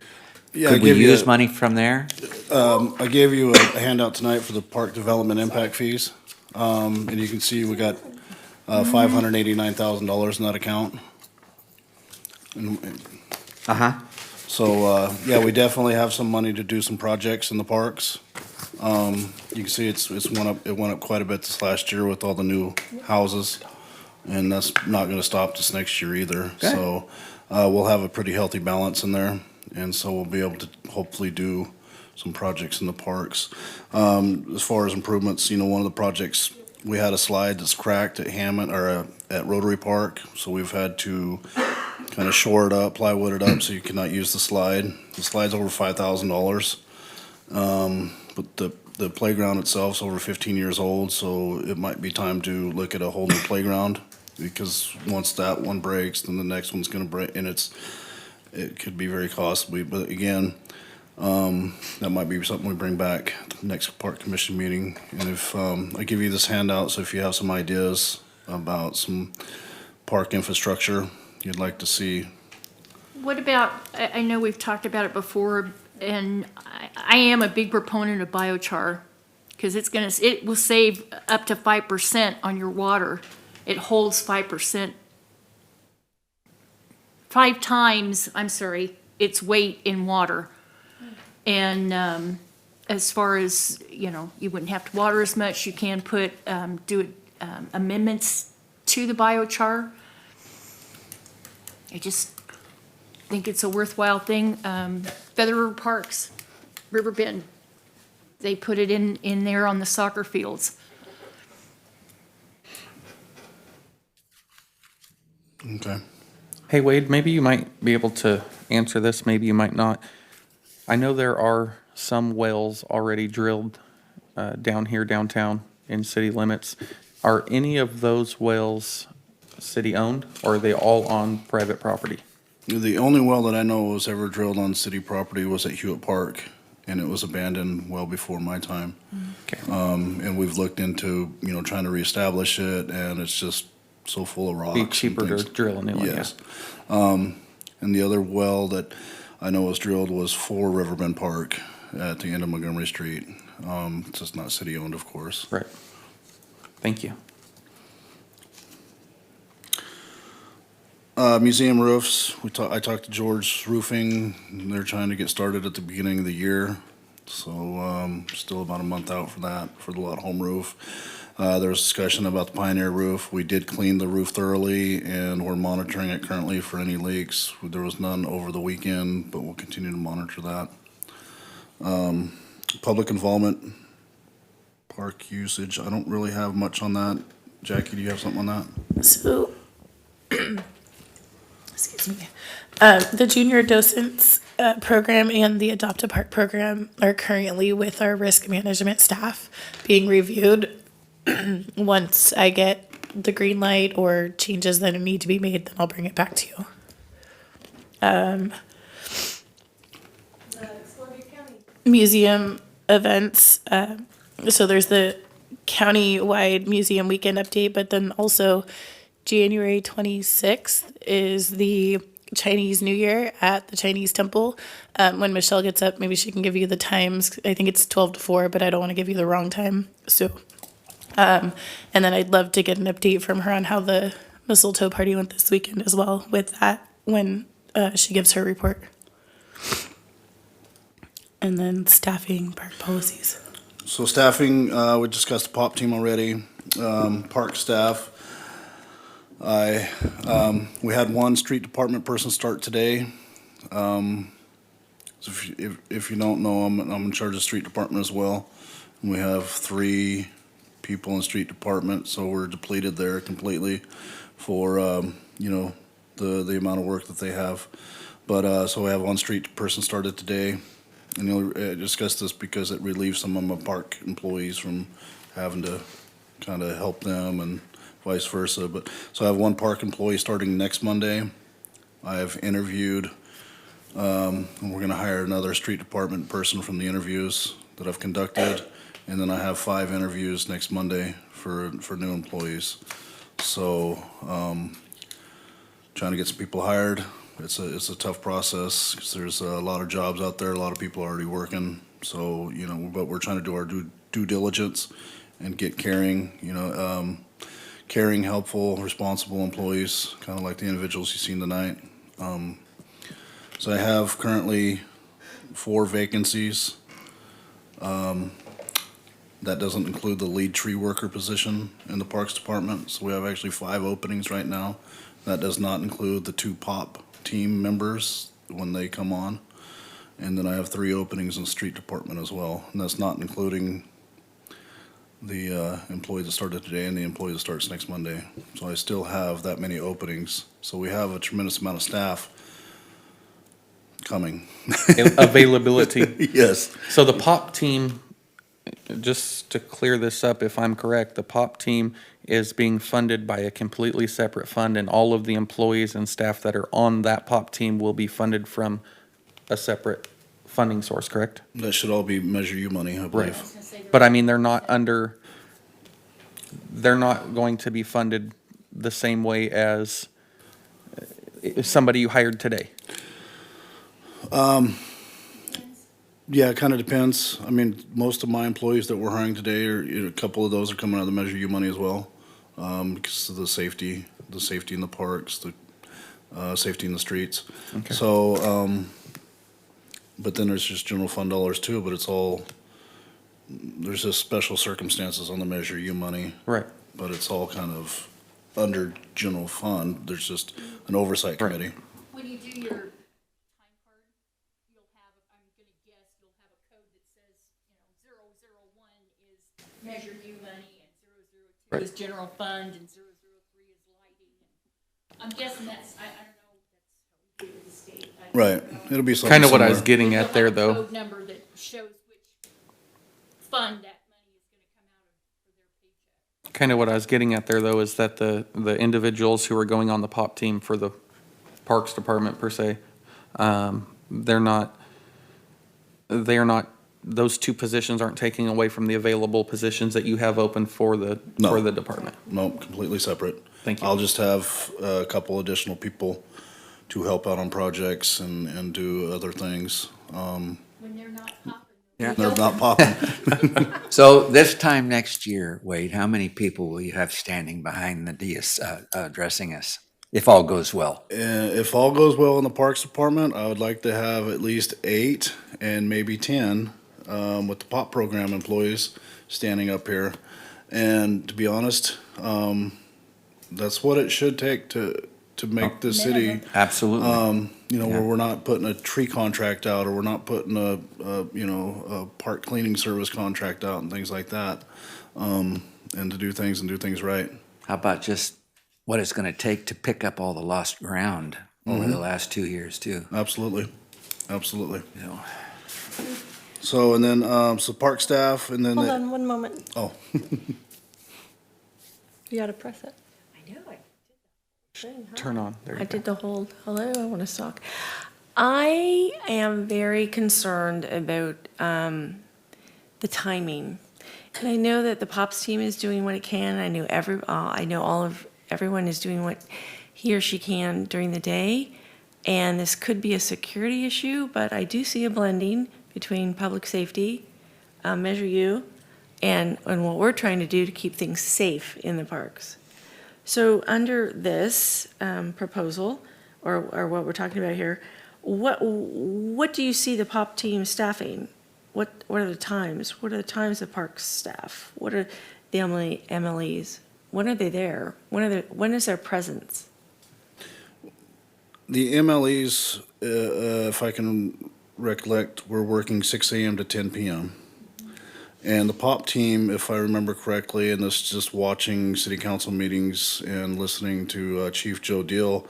Yeah, Could we use money from there? I gave you a handout tonight for the park development impact fees. And you can see we got $589,000 in that account. So, we definitely have some money to do some projects in the parks. You can see it went up quite a bit this last year with all the new houses, and that's not gonna stop this next year either. Okay. So, we'll have a pretty healthy balance in there, and so we'll be able to hopefully do some projects in the parks. As far as improvements, one of the projects, we had a slide that's cracked at Hammond, or at Rotary Park, so we've had to kind of shore it up, plywood it up, so you cannot use the slide. The slide's over $5,000. But the playground itself's over 15 years old, so it might be time to look at a whole new playground, because once that one breaks, then the next one's gonna break, and it could be very costly. But again, that might be something we bring back at the next park commission meeting. And if I give you this handout, so if you have some ideas about some park infrastructure you'd like to see. What about, I know we've talked about it before, and I am a big proponent of biochar, because it will save up to 5% on your water. It holds 5%. 5 times, its weight in water. And as far as, you wouldn't have to water as much, you can do amendments to the biochar. I just think it's a worthwhile thing. Feather River Parks, River Bend, they put it in there on the soccer fields. Okay. Hey Wade, maybe you might be able to answer this, maybe you might not. I know there are some wells already drilled down here downtown in city limits. Are any of those wells city-owned, or are they all on private property? The only well that I know was ever drilled on city property was at Hewitt Park. and it was abandoned well before my time. Okay. And we've looked into, trying to reestablish it, and it's just so full of rocks. Be and cheaper to things. drill a new one, yeah. Yes. And the other well that I know was drilled was for Riverbend Park at the end of Montgomery Street. It's just not city-owned, of course. Right. Thank you. Museum roofs, I talked to George Roofing, and they're trying to get started at the beginning of the year. So, still about a month out for that, for the lot home roof. There was discussion about the Pioneer roof. We did clean the roof thoroughly, and we're monitoring it currently for any leaks. There was none over the weekend, but we'll continue to monitor that. Public involvement, park usage, I don't really have much on that. Jackie, do you have something on that? So, excuse me, the junior docents program and the Adopt a Park program are currently with our risk management staff being reviewed. Once I get the green light or changes that need to be made, then I'll bring it back to you. Museum events. So there's the county-wide museum weekend update, but then also January 26th is the Chinese New Year at the Chinese Temple. When Michelle gets up, maybe she can give you the times. I think it's 12 to 4, but I don't want to give you the wrong time. So, and then I'd love to get an update from her on how the mistletoe party went this weekend as well with that when she gives her report. And then staffing, park policies. So staffing, we discussed the POP team already. Park staff, we had one street department person start today. So if you don't know, I'm in charge of street department as well. And we have 3 people in street department, so we're depleted there completely for the amount of work that they have. But so we have one street person started today. And you'll discuss this because it relieves some of my park employees from having to kind of help them and vice versa. But so I have one park employee starting next Monday. I have interviewed, and we're going to hire another street department person from the interviews that I've conducted. And then I have 5 interviews next Monday for new employees. So trying to get some people hired. It's a tough process because there's a lot of jobs out there, a lot of people are already working. So, but we're trying to do our due diligence and get caring, helpful, responsible employees, kind of like the individuals you've seen tonight. So I have currently 4 vacancies. That doesn't include the lead tree worker position in the Parks Department. So we have actually 5 openings right now. That does not include the 2 POP team members when they come on. And then I have 3 openings in the street department as well. And that's not including the employee that started today and the employee that starts next Monday. So I still have that many openings. So we have a tremendous amount of staff coming. Availability. Yes. So the POP team, just to clear this up, if I'm correct, the POP team is being funded by a completely separate fund, and all of the employees and staff that are on that POP team will be funded from a separate funding source, correct? That should all be Measure U money, I believe. But I mean, they're not going to be funded the same way as somebody you hired today. Yeah, it kind of depends. I mean, most of my employees that we're hiring today, a couple of those are coming out of the Measure U money as well, because of the safety in the parks, the safety in the streets. Okay. So, but then there's just general fund dollars too, but there's just special circumstances on the Measure U money. Right. But it's all kind of under general fund. There's just an oversight Right. committee. When you do your time card, you'll have, I'm gonna guess, you'll have a code that says, 001 is Measure U money and 002 is general fund and 003 is lighting. I'm guessing that's, I don't know, that's how we do it with the state. I don't Right. know. It'll be something Kind of what I was similar. getting You'll at there, have a though. code number that shows which fund that money is gonna come out of for their paycheck. Kind of what I was getting at there, though, is that the individuals who are going on the POP team for the Parks Department per se, they are not those two positions aren't taking away from the available positions that you have open for the No. department. No, completely separate. Thank you. I'll just have a couple additional people to help out on projects and do other things. Yeah. They're not popping. So this time next year, Wade, how many people will you have standing behind the dais addressing us, if all goes well? If all goes well in the Parks Department, I would like to have at least 8 and maybe 10 with the POP program employees standing up here. And to be honest, that's what it should take to make the city, Absolutely. where we're not putting a tree contract out, or we're not putting a park cleaning service contract out and things like that. And to do things right. How about just what it's going to take to pick up all the lost ground over the last 2 years too? Absolutely. You know. So, and then, so park staff, and then. Hold on one moment. Oh. You gotta press it. I know, Turn on. There I you go. did the whole, hello, I want to talk. I am very concerned about the timing. And I know that the POPs team is doing what it can. I know everyone is doing what he or she can during the day. And this could be a security issue, but I do see a blending between public safety, Measure U, and what we're trying to do to keep things safe in the parks. So under this proposal, or what we're talking about here, what do you see the POP team staffing? What are the times? What are the times of parks staff? What are the MLEs? When are they there? When is their presence? The MLEs, if I can recollect, we're working 6 a.m. to 10 p.m. And the POP team, if I remember correctly, and this is just watching city council meetings and listening to Chief Joe Deal,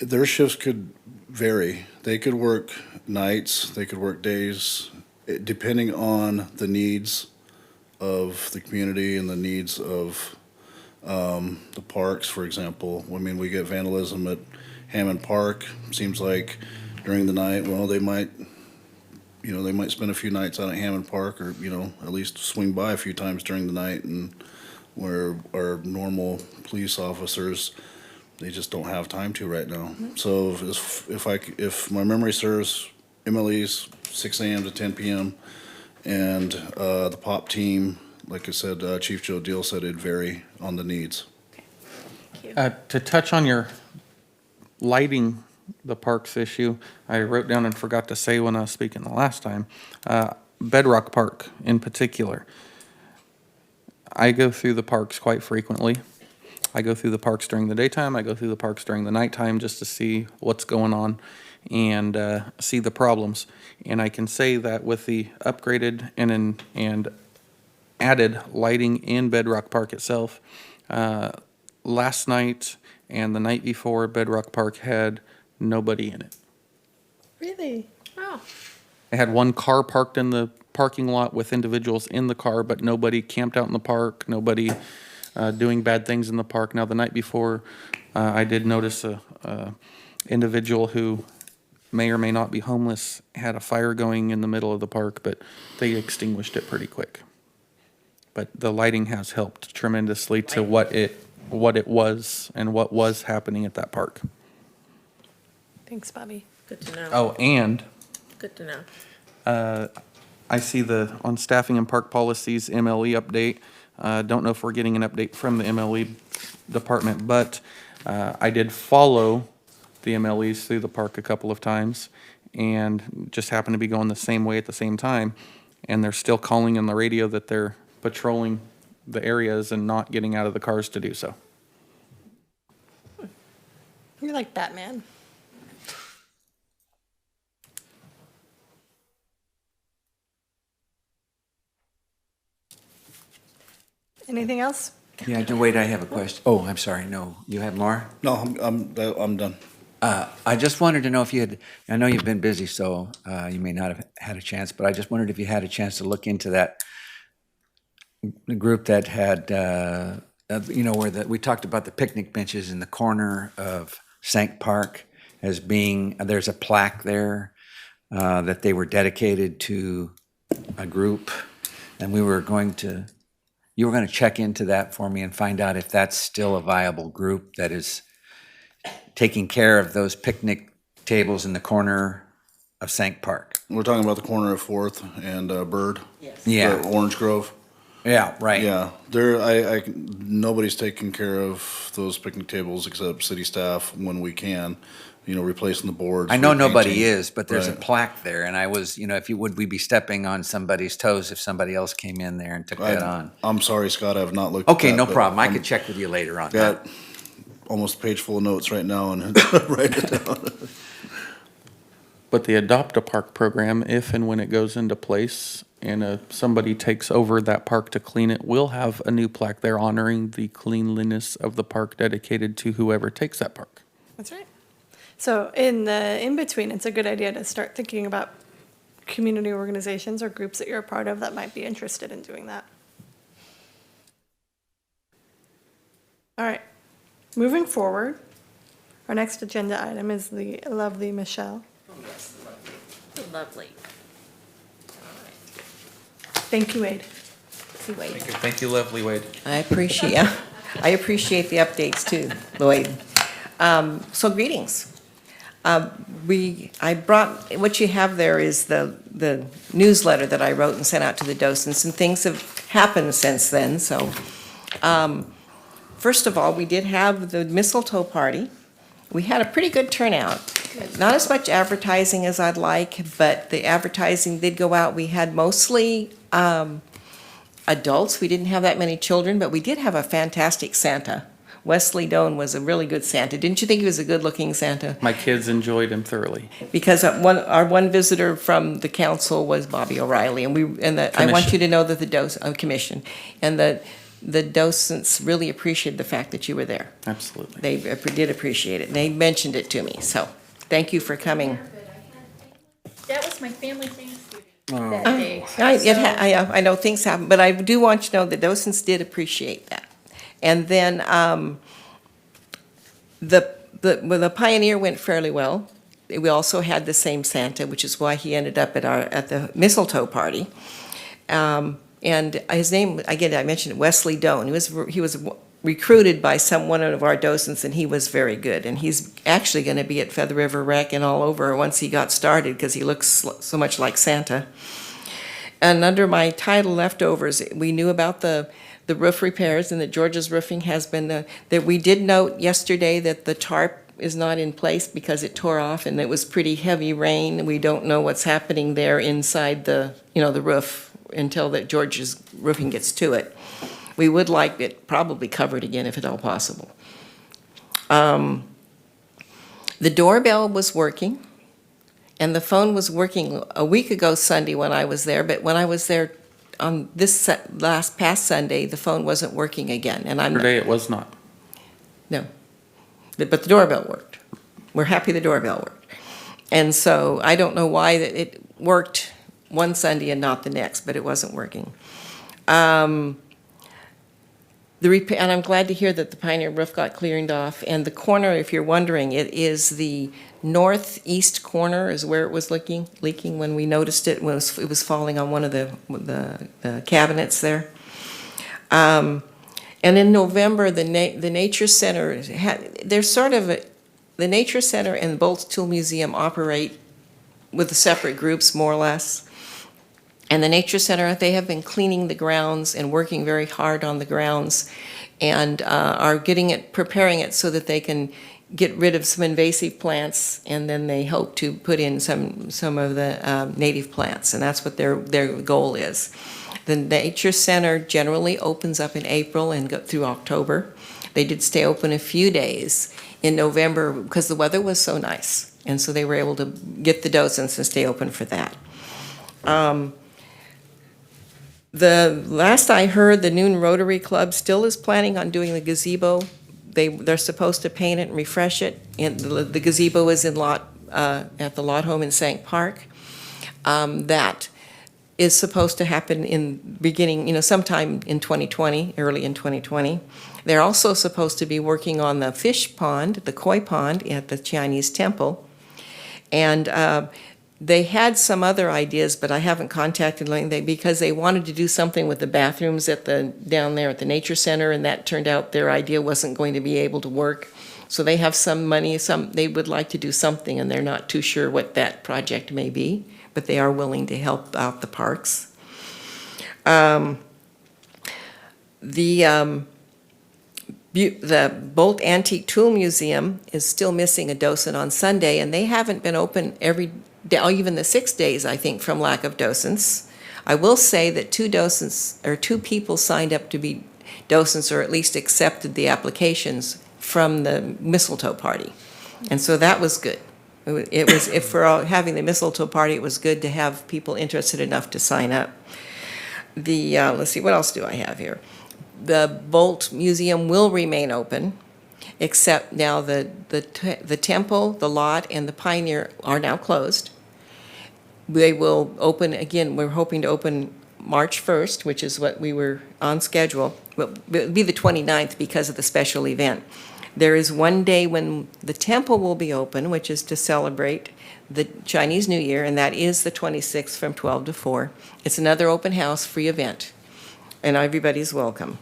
their shifts could vary. They could work nights, they could work days, depending on the needs of the community and the needs of the parks, for example. I mean, we get vandalism at Hammond Park. Seems like during the night, well, they might spend a few nights out at Hammond Park, or, at least swing by a few times during the night, and where our normal police officers, they just don't have time to right now. So if my memory serves, MLE's 6 a.m. to 10 p.m. and the POP team, like I said, Chief Joe Deal said it'd vary on the needs. To touch on your lighting the parks issue, I wrote down and forgot to say when I was speaking the last time, Bedrock Park in particular. I go through the parks quite frequently. I go through the parks during the daytime, I go through the parks during the nighttime just to see what's going on and see the problems. And I can say that with the upgraded and added lighting in Bedrock Park itself, last night and the night before, Bedrock Park had nobody in it. Really? Oh. They had one car parked in the parking lot with individuals in the car, but nobody camped out in the park, nobody doing bad things in the park. Now, the night before, I did notice a individual who may or may not be homeless had a fire going in the middle of the park, but they extinguished it pretty quick. But the lighting has helped tremendously to what it was and what was happening at that park. Thanks, Bobby. Good to know. Oh, and Good to know. I see on staffing and park policies, MLE update. Don't know if we're getting an update from the MLE department, but I did follow the MLEs through the park a couple of times and just happened to be going the same way at the same time. And they're still calling on the radio that they're patrolling the areas and not getting out of the cars to do so. You're like Batman. Anything else? Yeah, no, wait, I have a question. Oh, I'm sorry, no, you have more? No, I'm done. I just wanted to know if you had, I know you've been busy, so you may not have had a chance, but I just wondered if you had a chance to look into that group that had, we talked about the picnic benches in the corner of Sank Park as being, there's a plaque there that they were dedicated to a group, and you were going to check into that for me and find out if that's still a viable group that is taking care of those picnic tables in the corner of Sank Park. We're talking about the corner of Fourth and Bird. Yeah, Orange Grove. yeah, right. Yeah, nobody's taking care of those picnic tables except city staff when we can, replacing the boards. I know nobody repainting. is, but there's a Right. plaque there, and I was, would we be stepping on somebody's toes if somebody else came in there and took that on? I'm sorry, Scott, I have not looked at Okay, that, no but problem. I I'm- could check with you later on that. Got almost a page full of notes right now and write it down. But the Adopt a Park program, if and when it goes into place and somebody takes over that park to clean it, will have a new plaque there honoring the cleanliness of the park dedicated to whoever takes that park. That's right. So in the in-between, it's a good idea to start thinking about community organizations or groups that you're a part of that might be interested in doing that. All right, moving forward, our next agenda item is the lovely Michelle. Lovely. Thank you, Wade. Thank you, lovely Wade. I appreciate the updates too, Lloyd. So greetings. I brought, what you have there is the newsletter that I wrote and sent out to the docents, and things have happened since then. So first of all, we did have the mistletoe party. We had a pretty good turnout. Not as much advertising as I'd like, but the advertising did go out. We had mostly adults. We didn't have that many children, but we did have a fantastic Santa. Wesley Doan was a really good Santa. Didn't you think he was a good-looking Santa? My kids enjoyed him thoroughly. Because our one visitor from the council was Bobby O'Reilly, I want you to know that the commission, and the docents really appreciated the fact that you were there. Absolutely. They did appreciate it, and they mentioned it to me, so thank you for coming. That was my family Thanksgiving that day. I know things happen, but I do want you to know the docents did appreciate that. And then the Pioneer went fairly well. We also had the same Santa, which is why he ended up at the mistletoe party. And his name, again, I mentioned Wesley Doan. He was recruited by one of our docents, and he was very good. And he's actually going to be at Feather River Rec and all over once he got started, because he looks so much like Santa. And under my title, Leftovers, we knew about the roof repairs, and that Georgia's Roofing has been, that we did note yesterday that the tarp is not in place because it tore off, and it was pretty heavy rain. We don't know what's happening there inside the roof until that Georgia's Roofing gets to it. We would like it probably covered again if at all possible. The doorbell was working, and the phone was working a week ago Sunday when I was there, but when I was there on this past Sunday, the phone wasn't working again, and Today it was not. No, but the doorbell worked. We're happy the doorbell worked. And so I don't know why it worked one Sunday and not the next, but it wasn't working. And I'm glad to hear that the Pioneer roof got cleared off. And the corner, if you're wondering, it is the northeast corner is where it was leaking when we noticed it. It was falling on one of the cabinets there. And in November, the Nature Center the Nature Center and the Bolts Tool Museum operate with the separate groups, more or less. And the Nature Center, they have been cleaning the grounds and working very hard on the grounds, and are preparing it so that they can get rid of some invasive plants, and then they hope to put in some of the native plants, and that's what their goal is. The Nature Center generally opens up in April and go through October. They did stay open a few days in November because the weather was so nice, and so they were able to get the docents and stay open for that. The last I heard, the Noon Rotary Club still is planning on doing the gazebo. They're supposed to paint it and refresh it. And the gazebo is at the Lot Home in Sank Park. That is supposed to happen sometime in 2020, early in 2020. They're also supposed to be working on the fish pond, the koi pond at the Chinese temple. And They had some other ideas, but I haven't contacted them because they wanted to do something with the bathrooms down there at the nature center, and that turned out their idea wasn't going to be able to work. So they have some money, they would like to do something, and they're not too sure what that project may be, but they are willing to help out the parks. The Bolt Antique Tool Museum is still missing a docent on Sunday, and they haven't been open every day, even the 6 days, I think, from lack of docents. I will say that two people signed up to be docents, or at least accepted the applications from the mistletoe party, and so that was good. It was, if for having the mistletoe party, it was good to have people interested enough to sign up. Let's see, what else do I have here? The Bolt Museum will remain open, except now the Temple, the Lot, and the Pioneer are now closed. They will open, again, we're hoping to open March 1st, which is what we were on schedule. But it'll be the 29th because of the special event. There is one day when the Temple will be open, which is to celebrate the Chinese New Year, and that is the 26th from 12 to 4. It's another open house, free event, and everybody's welcome.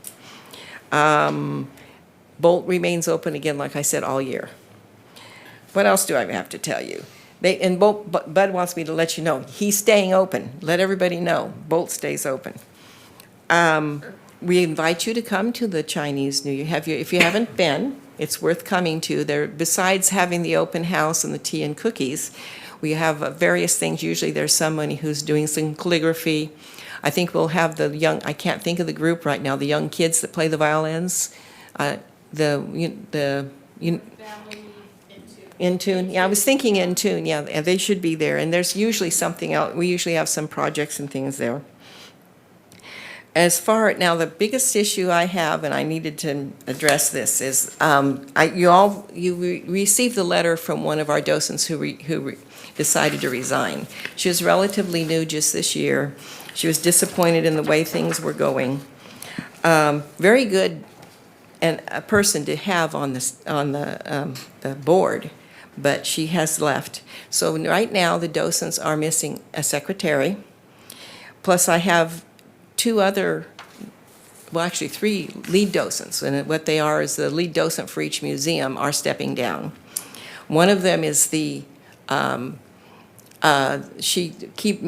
Bolt remains open, again, like I said, all year. What else do I have to tell you? Bud wants me to let you know, he's staying open. Let everybody know, Bolt stays open. We invite you to come to the Chinese New Year. If you haven't been, it's worth coming to. Besides having the open house and the tea and cookies, we have various things. Usually there's somebody who's doing some calligraphy. I think we'll have the young, I can't think of the group right now, the young kids that play the violins. In Tune, yeah, I was thinking In Tune, yeah, and they should be there. And there's usually something else. We usually have some projects and things there. Now, the biggest issue I have, and I needed to address this, is you received the letter from one of our docents who decided to resign. She was relatively new just this year. She was disappointed in the way things were going. Very good and a person to have on the board, but she has left. So right now, the docents are missing a secretary. Plus, I have three lead docents, and what they are is the lead docent for each museum are stepping down. One of them is she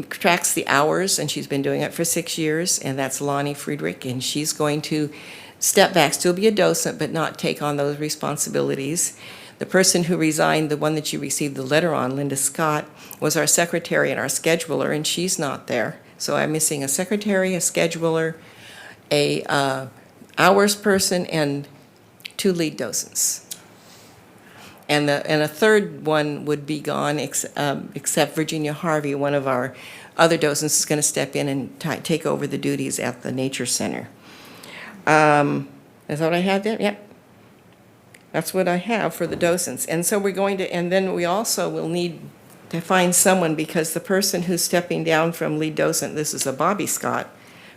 tracks the hours, and she's been doing it for 6 years, and that's Lonnie Friedrich, and she's going to step back, still be a docent, but not take on those responsibilities. The person who resigned, the one that you received the letter on, Linda Scott, was our secretary and our scheduler, and she's not there. So I'm missing a secretary, a scheduler, a hours person, and 2 lead docents. And a third one would be gone, except Virginia Harvey, one of our other docents, is going to step in and take over the duties at the Nature Center. Is that what I had there? Yep. That's what I have for the docents. And so then we also will need to find someone, because the person who's stepping down from lead docent, this is a Bobby Scott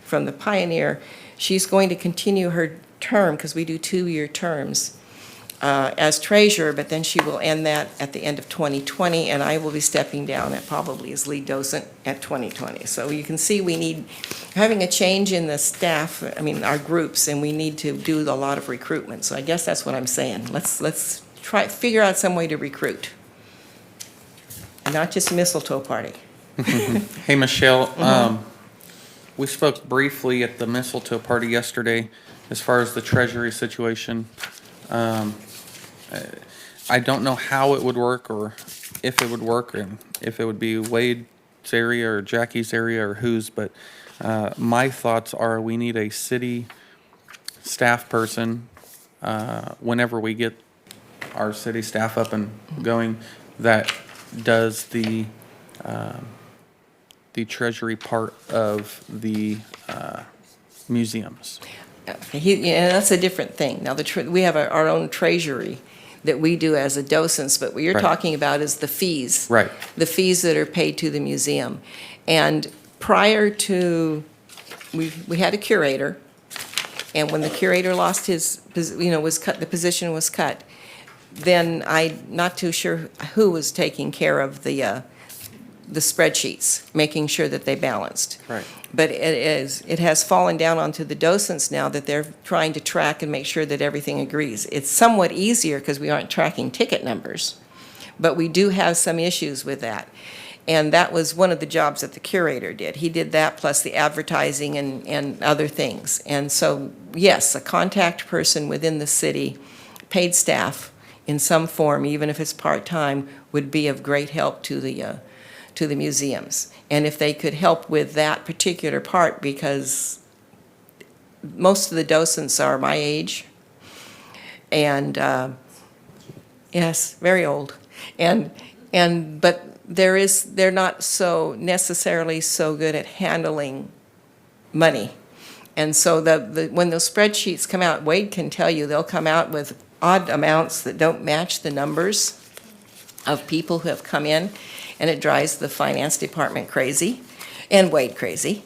from the Pioneer, she's going to continue her term, because we do 2-year terms, as treasurer, but then she will end that at the end of 2020, and I will be stepping down probably as lead docent at 2020. So you can see having a change in the staff, our groups, and we need to do a lot of recruitment. So I guess that's what I'm saying. Let's figure out some way to recruit. Not just a mistletoe party. Hey, Michelle, we spoke briefly at the mistletoe party yesterday as far as the treasury situation. I don't know how it would work, or if it would work, and if it would be Wade's area or Jackie's area or whose, but my thoughts are we need a city staff person whenever we get our city staff up and going that does the treasury part of the museums. That's a different thing. Now, we have our own treasury that we do as a docents, but what you're talking about is the fees. Right. The fees that are paid to the museum. And prior to, we had a curator, and when the curator lost his, the position was cut, then I'm not too sure who was taking care of the the spreadsheets, making sure that they balanced. Right. But it has fallen down onto the docents now that they're trying to track and make sure that everything agrees. It's somewhat easier because we aren't tracking ticket numbers, but we do have some issues with that. And that was one of the jobs that the curator did. He did that plus the advertising and other things. And so, yes, a contact person within the city, paid staff in some form, even if it's part-time, would be of great help to the museums. And if they could help with that particular part, because most of the docents are my age, and yes, very old, but they're not so necessarily so good at handling money. And so when those spreadsheets come out, Wade can tell you, they'll come out with odd amounts that don't match the numbers of people who have come in, and it drives the finance department crazy, and Wade crazy.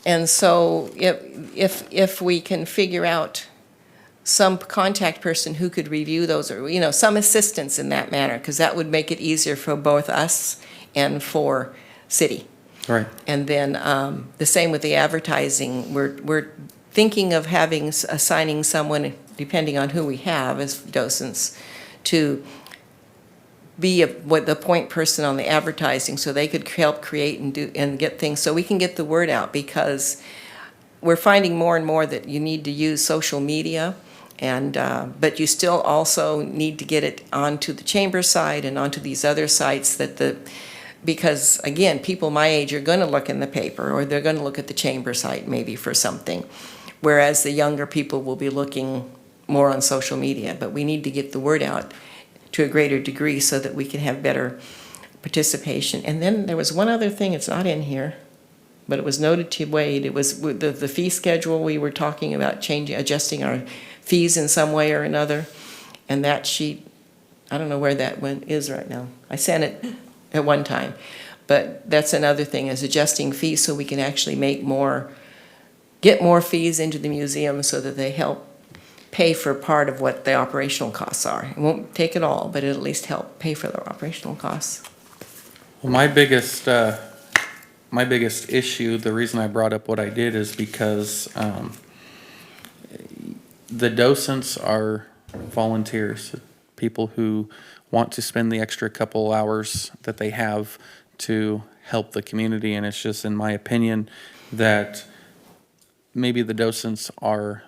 And so if we can figure out some contact person who could review those, or, you know, some assistance in that manner, because that would make it easier for both us and for city. Right. And then the same with the advertising. We're thinking of assigning someone, depending on who we have as docents, to be the point person on the advertising, so they could help create and get things, so we can get the word out, because we're finding more and more that you need to use social media, and but you still also need to get it onto the chamber side and onto these other sites because again, people my age are going to look in the paper, or they're going to look at the chamber site maybe for something, whereas the younger people will be looking more on social media. But we need to get the word out to a greater degree so that we can have better participation. And then there was one other thing, it's not in here, but it was noted to Wade. It was the fee schedule. We were talking about adjusting our fees in some way or another. And that sheet, I don't know where that one is right now. I sent it at one time. But that's another thing, is adjusting fees so we can actually get more fees into the museum so that they help pay for part of what the operational costs are. It won't take it all, but it'll at least help pay for the operational costs. Well, my biggest issue, the reason I brought up what I did, is because the docents are volunteers, people who want to spend the extra couple hours that they have to help the community, and it's just, in my opinion, that maybe the docents are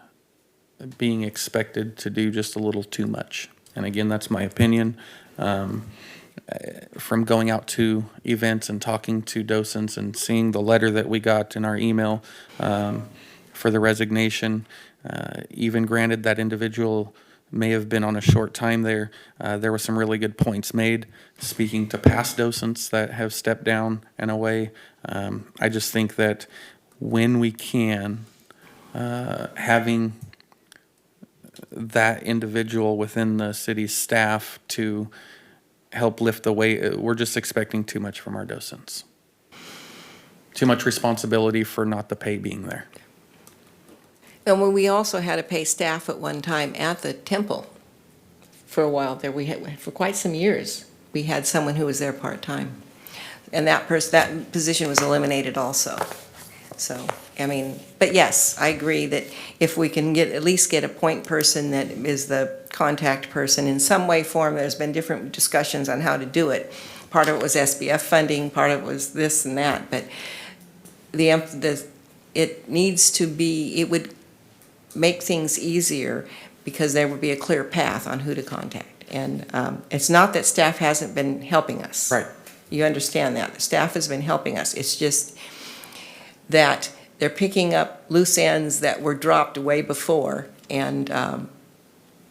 being expected to do just a little too much. And again, that's my opinion. From going out to events and talking to docents and seeing the letter that we got in our email for the resignation, even granted that individual may have been on a short time there, there were some really good points made, speaking to past docents that have stepped down and away. I just think that when we can, having that individual within the city's staff to help lift the weight, we're just expecting too much from our docents. Too much responsibility for not the pay being there. And when we also had to pay staff at one time at the temple for a while there, for quite some years, we had someone who was there part-time. And that position was eliminated also. So, I mean, but yes, I agree that if we can at least get a point person that is the contact person in some way, form, there's been different discussions on how to do it. Part of it was SBF funding, part of it was this and that, but it needs to be, it would make things easier because there would be a clear path on who to contact. And it's not that staff hasn't been helping us. Right. You understand that. The staff has been helping us. It's just that they're picking up loose ends that were dropped way before and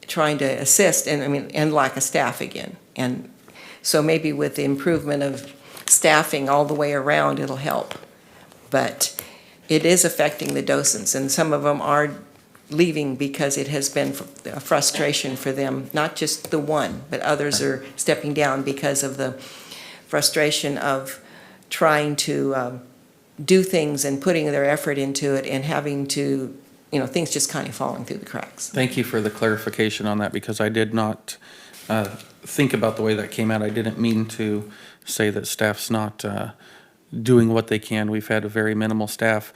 trying to assist, and lack of staff again. And so maybe with the improvement of staffing all the way around, it'll help. But it is affecting the docents, and some of them are leaving because it has been a frustration for them, not just the one, but others are stepping down because of the frustration of trying to do things and putting their effort into it and having to, things just kind of falling through the cracks. Thank you for the clarification on that, because I did not think about the way that came out. I didn't mean to say that staff's not doing what they can. We've had a very minimal staff.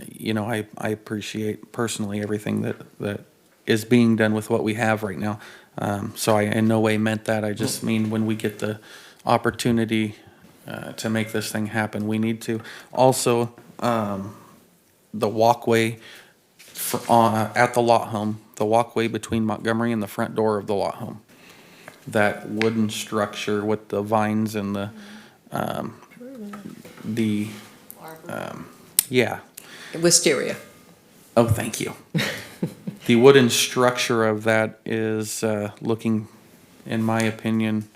You know, I appreciate personally everything that is being done with what we have right now. So I in no way meant that. I just mean when we get the opportunity to make this thing happen, we need to. Also, the walkway at the lot home, the walkway between Montgomery and the front door of the lot home. That wooden structure with the vines and yeah. Wisteria. Oh, thank you. The wooden structure of that is looking, in my opinion,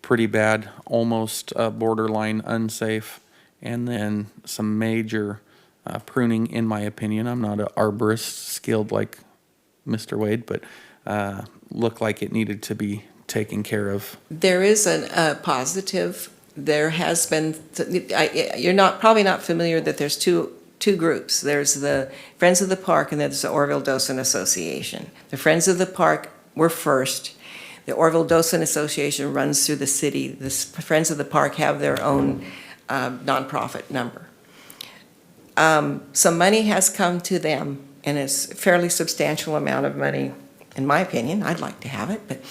pretty bad, almost borderline unsafe, and then some major pruning, in my opinion. I'm not an arborist skilled like Mr. Wade, but looked like it needed to be taken care of. There is a positive. There has been, you're probably not familiar that there's two groups. There's the Friends of the Park and there's the Oroville Docent Association. The Friends of the Park were first. The Oroville Docent Association runs through the city. The Friends of the Park have their own nonprofit number. Some money has come to them, and it's a fairly substantial amount of money, in my opinion. I'd like to have it,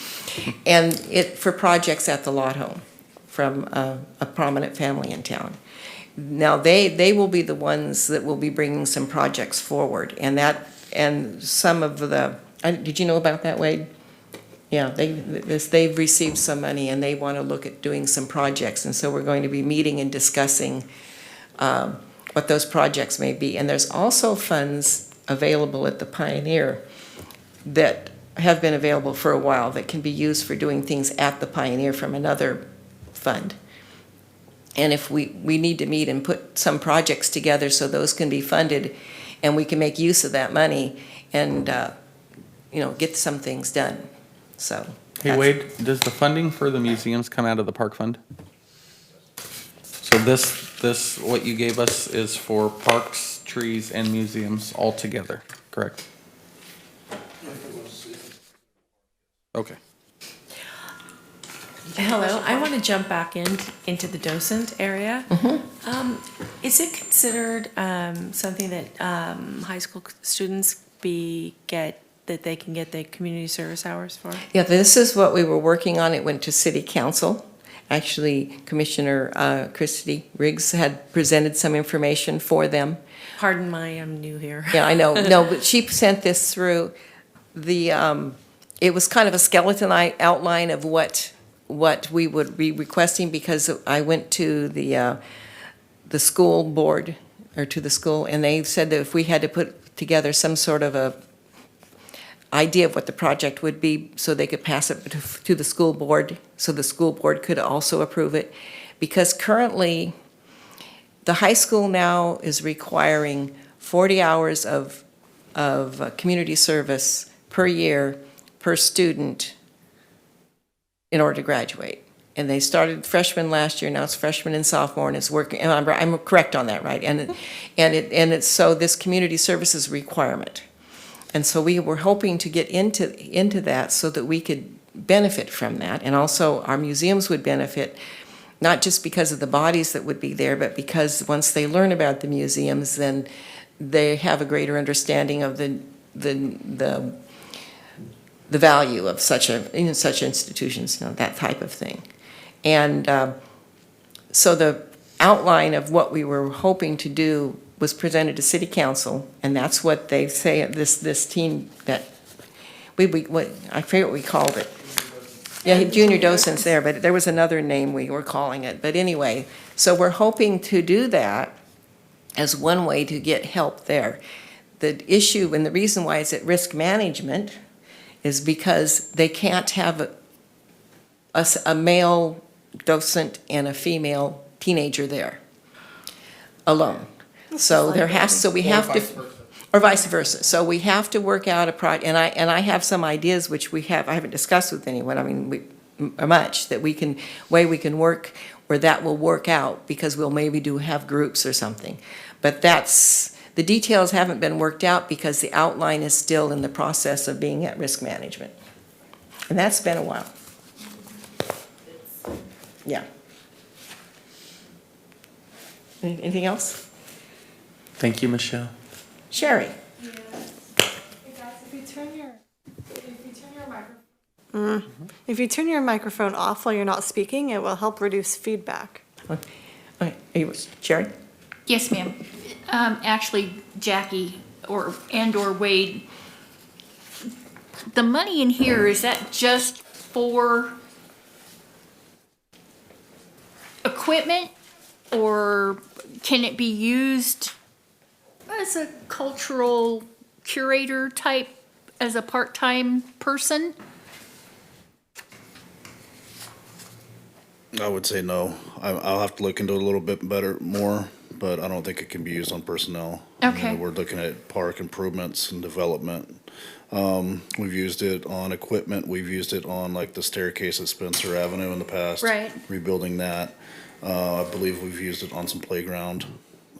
and it for projects at the lot home from a prominent family in town. Now they will be the ones that will be bringing some projects forward, and some of the. Did you know about that, Wade? Yeah, they've received some money and they want to look at doing some projects, and so we're going to be meeting and discussing what those projects may be. And there's also funds available at the Pioneer that have been available for a while that can be used for doing things at the Pioneer from another fund. And if we need to meet and put some projects together so those can be funded and we can make use of that money and get some things done. So. Hey Wade, does the funding for the museums come out of the park fund? So this what you gave us is for parks, trees, and museums all together, correct? Okay. Hello, I want to jump back into the docent area. Is it considered something that high school students that they can get the community service hours for? Yeah, this is what we were working on. It went to City Council. Actually, Commissioner Christy Riggs had presented some information for them. Pardon I'm new here. Yeah, I know. No, but she sent this through it was kind of a skeleton outline of what we would be requesting, because I went to the school board, or to the school, and they said that if we had to put together some sort of a idea of what the project would be so they could pass it to the school board, so the school board could also approve it. Because currently, the high school now is requiring 40 hours of community service per year per student in order to graduate. And they started freshman last year, now it's freshman and sophomore, and it's working, and I'm correct on that, right? And it's so this community services requirement. And so we were hoping to get into that so that we could benefit from that. And also our museums would benefit, not just because of the bodies that would be there, but because once they learn about the museums, then they have a greater understanding of the value of such institutions, that type of thing. And so the outline of what we were hoping to do was presented to City Council, and that's what they say, this team that, I forget what we called it. Yeah, junior docents there, but there was another name we were calling it. But anyway, so we're hoping to do that as one way to get help there. The issue and the reason why it's at risk management is because they can't have a male docent and a female teenager there alone. So there has, so we have to, or vice versa. So we have to work out a project, and I have some ideas which I haven't discussed with anyone. I mean, much that we can work where that will work out, because we'll maybe have groups or something. But the details haven't been worked out because the outline is still in the process of being at risk management. And that's been a while. Yeah. Anything else? Thank you, Michelle. Sherry? Hey guys, if you turn your microphone off while you're not speaking, it will help reduce feedback. Okay, Sherry? Yes, ma'am. Actually, Jackie or Wade, the money in here, is that just for equipment? Or can it be used as a cultural curator type, as a part-time person? I would say no. I'll have to look into it a little bit more, but I don't think it can be used on personnel. Okay. I mean, we're looking at park improvements and development. We've used it on equipment. We've used it on like the staircase at Spencer Avenue in the past. Right. Rebuilding that. I believe we've used it on some playground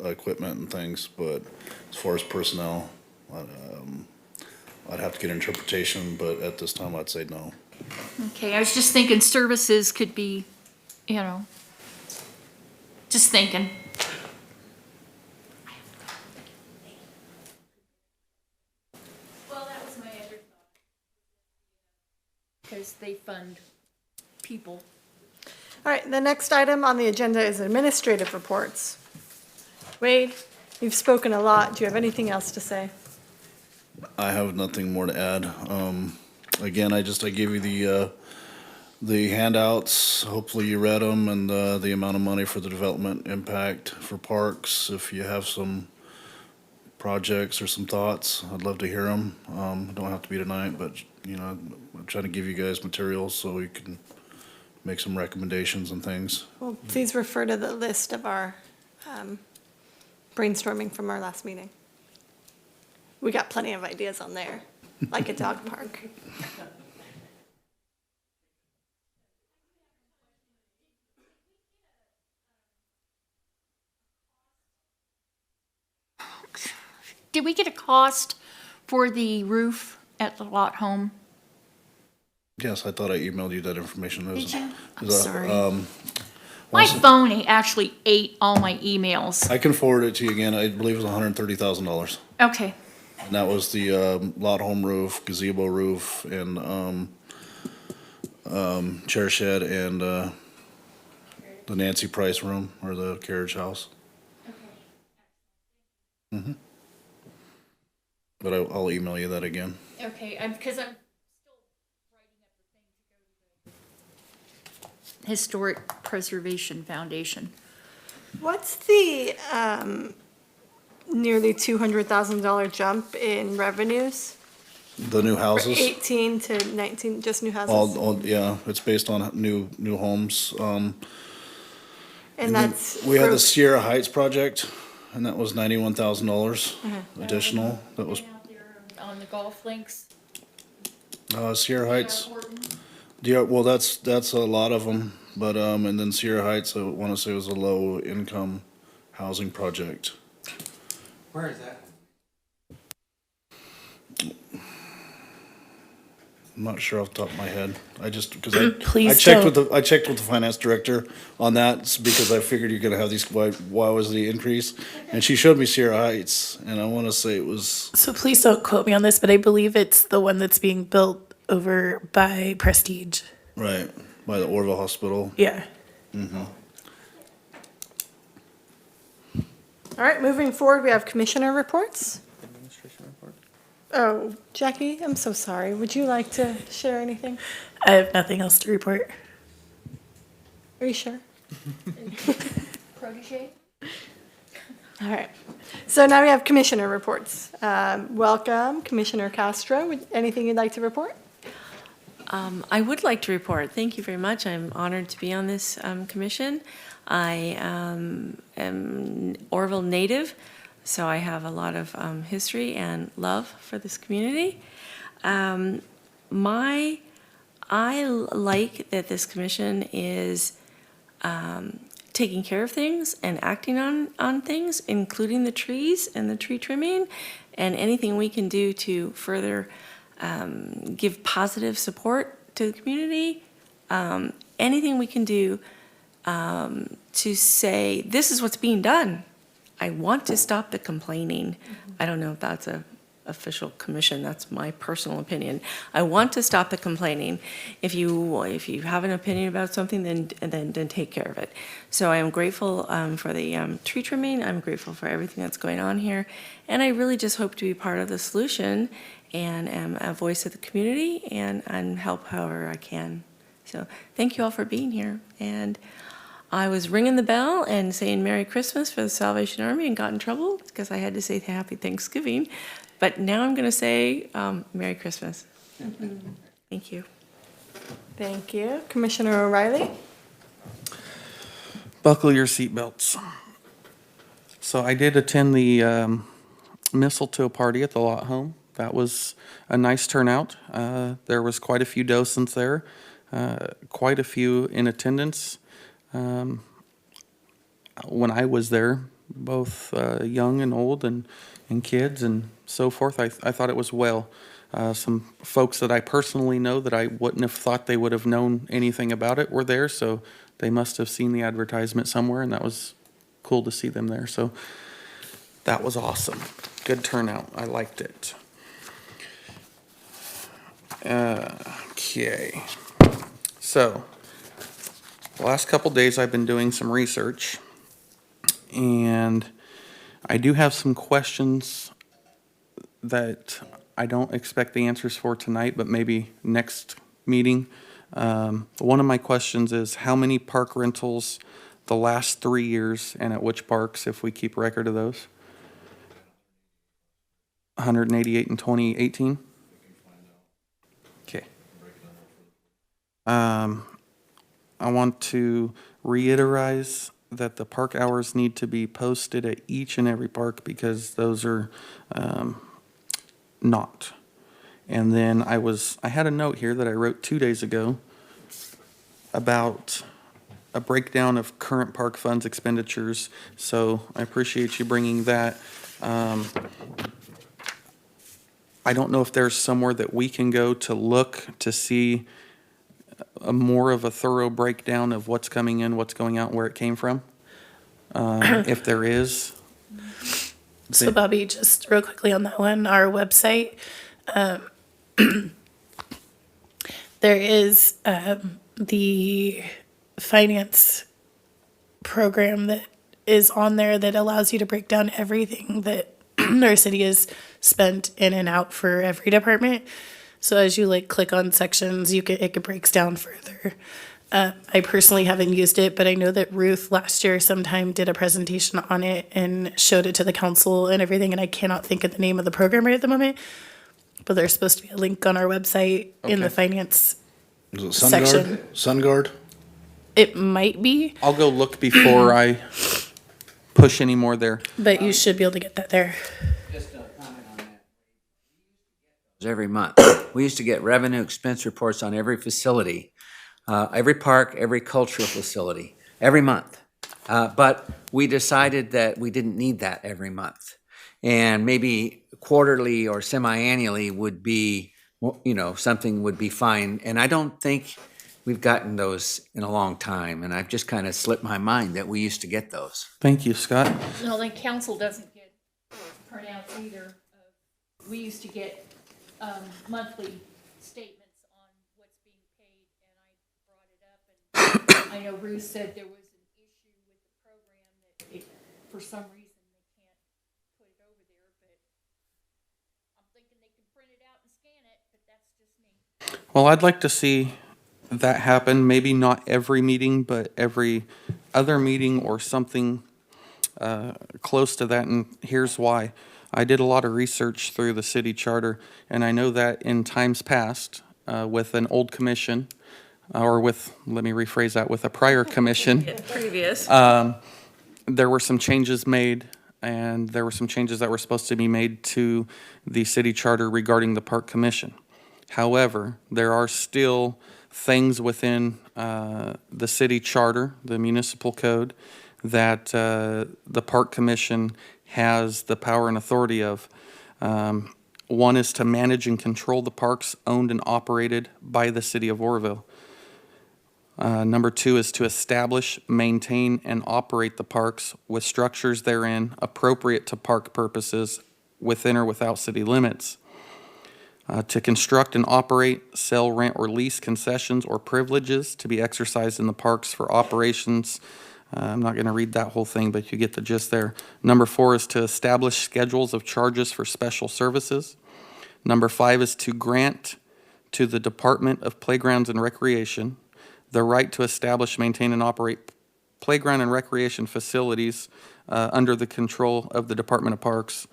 equipment and things, but as far as personnel, I'd have to get interpretation, but at this time I'd say no. Okay, I was just thinking services could be, just thinking. Well, that was my other thought. Because they fund people. All right, the next item on the agenda is administrative reports. Wade, you've spoken a lot. Do you have anything else to say? I have nothing more to add. Again, I gave you the handouts. Hopefully you read them, and the amount of money for the development impact for parks. If you have some projects or some thoughts, I'd love to hear them. Don't have to be tonight, but I'm trying to give you guys materials so you can make some recommendations and things. Well, please refer to the list of our brainstorming from our last meeting. We got plenty of ideas on there, like a dog park. Did we get a cost for the roof at the lot home? Yes, I thought I emailed you that information. Did you? I'm Is that, sorry. My phone actually ate all my emails. I can forward it to you again. I believe it was $130,000. Okay. And that was the lot home roof, gazebo roof, and chair shed, and the Nancy Price room, or the carriage house. Mm-hmm. But I'll email you that again. Okay, because I'm still writing up the thing to go to the Historic Preservation Foundation. What's the nearly $200,000 jump in revenues? The new houses? 18 to 19, just new houses? Yeah, it's based on new homes. And then that's. we had for- the Sierra Heights project, and that was $91,000 additional. That was Out there on the golf links. Sierra Heights. Yeah, well, that's a lot of them, but and then Sierra Heights, I want to say, was a low income housing project. Where is that? I'm not sure off the top of my head. I just because I Please checked don't. with the finance director on that because I figured you're gonna have these. Why was the increase? And she showed me Sierra Heights, and I want to say it was. So please don't quote me on this, but I believe it's the one that's being built over by Prestige. Right, by the Oroville Hospital. Yeah. All right, moving forward, we have commissioner reports. Administration report. Oh, Jackie, I'm so sorry. Would you like to share anything? I have nothing else to report. Are you sure? Protege? All right. So now we have commissioner reports. Welcome, Commissioner Castro. Anything you'd like to report? I would like to report. Thank you very much. I'm honored to be on this commission. I am Oroville native, so I have a lot of history and love for this community. I like that this commission is taking care of things and acting on things, including the trees and the tree trimming, and anything we can do to further give positive support to the community, anything we can do to say, this is what's being done. I want to stop the complaining. I don't know if that's a official commission, that's my personal opinion. I want to stop the complaining. If you have an opinion about something, then take care of it. So I am grateful for the tree trimming. I'm grateful for everything that's going on here. And I really just hope to be part of the solution and am a voice of the community and help however I can. So thank you all for being here. And I was ringing the bell and saying Merry Christmas for the Salvation Army and got in trouble because I had to say Happy Thanksgiving. But now I'm going to say Merry Christmas. Thank you. Thank you. Commissioner O'Reilly? Buckle your seatbelts. So I did attend the mistletoe party at the Lot Home. That was a nice turnout. There was quite a few docents there, quite a few in attendance. When I was there, both young and old and kids and so forth, I thought it was well. Some folks that I personally know that I wouldn't have thought they would have known anything about it were there, so they must have seen the advertisement somewhere, and that was cool to see them there. So that was awesome. Good turnout. I liked it. Okay. So the last couple days I've been doing some research, and I do have some questions that I don't expect the answers for tonight, but maybe next meeting. One of my questions is how many park rentals the last 3 years and at which parks, if we keep record of those? 188 in 2018? Okay. I want to reiterate that the park hours need to be posted at each and every park because those are not. And then I had a note here that I wrote 2 days ago about a breakdown of current park funds expenditures. So I appreciate you bringing that. I don't know if there's somewhere that we can go to look to see more of a thorough breakdown of what's coming in, what's going out, where it came from. If there is. So Bobby, just real quickly on that one, our website, there is the finance program that is on there that allows you to break down everything that our city has spent in and out for every department. So as you click on sections, it breaks down further. I personally haven't used it, but I know that Ruth last year sometime did a presentation on it and showed it to the council and everything, and I cannot think of the name of the program right at the moment, but there's supposed to be a link on our website in the finance Is it section. SunGuard? It might be, I'll go look before I push any more there. but you should be able to get that there. Just a comment on that. Every month. We used to get revenue expense reports on every facility, every park, every cultural facility, every month. But we decided that we didn't need that every month. And maybe quarterly or semi-annually would be, something would be fine. And I don't think we've gotten those in a long time. And I've just kind of slipped my mind that we used to get those. Thank you, Scott. No, the council doesn't get printouts either. We used to get monthly statements on what's being paid, and I brought it up, and I know Ruth said there was an issue with the program that for some reason they can't put it over there, but I'm thinking they can print it out and scan it, but that's just me. Well, I'd like to see that happen, maybe not every meeting, but every other meeting or something close to that, and here's why. I did a lot of research through the city charter, and I know that in times past, with an old commission, let me rephrase that, with a prior commission, Previous. there were some changes made, and there were some changes that were supposed to be made to the city charter regarding the park commission. However, there are still things within the city charter, the municipal code, that the park commission has the power and authority of. One is to manage and control the parks owned and operated by the city of Oroville. Number two is to establish, maintain, and operate the parks with structures therein appropriate to park purposes within or without city limits. To construct and operate, sell, rent, or lease concessions or privileges to be exercised in the parks for operations. I'm not going to read that whole thing, but you get the gist there. Number four is to establish schedules of charges for special services. Number five is to grant to the Department of Playgrounds and Recreation the right to establish, maintain, and operate playground and recreation facilities under the control of the Department of Parks.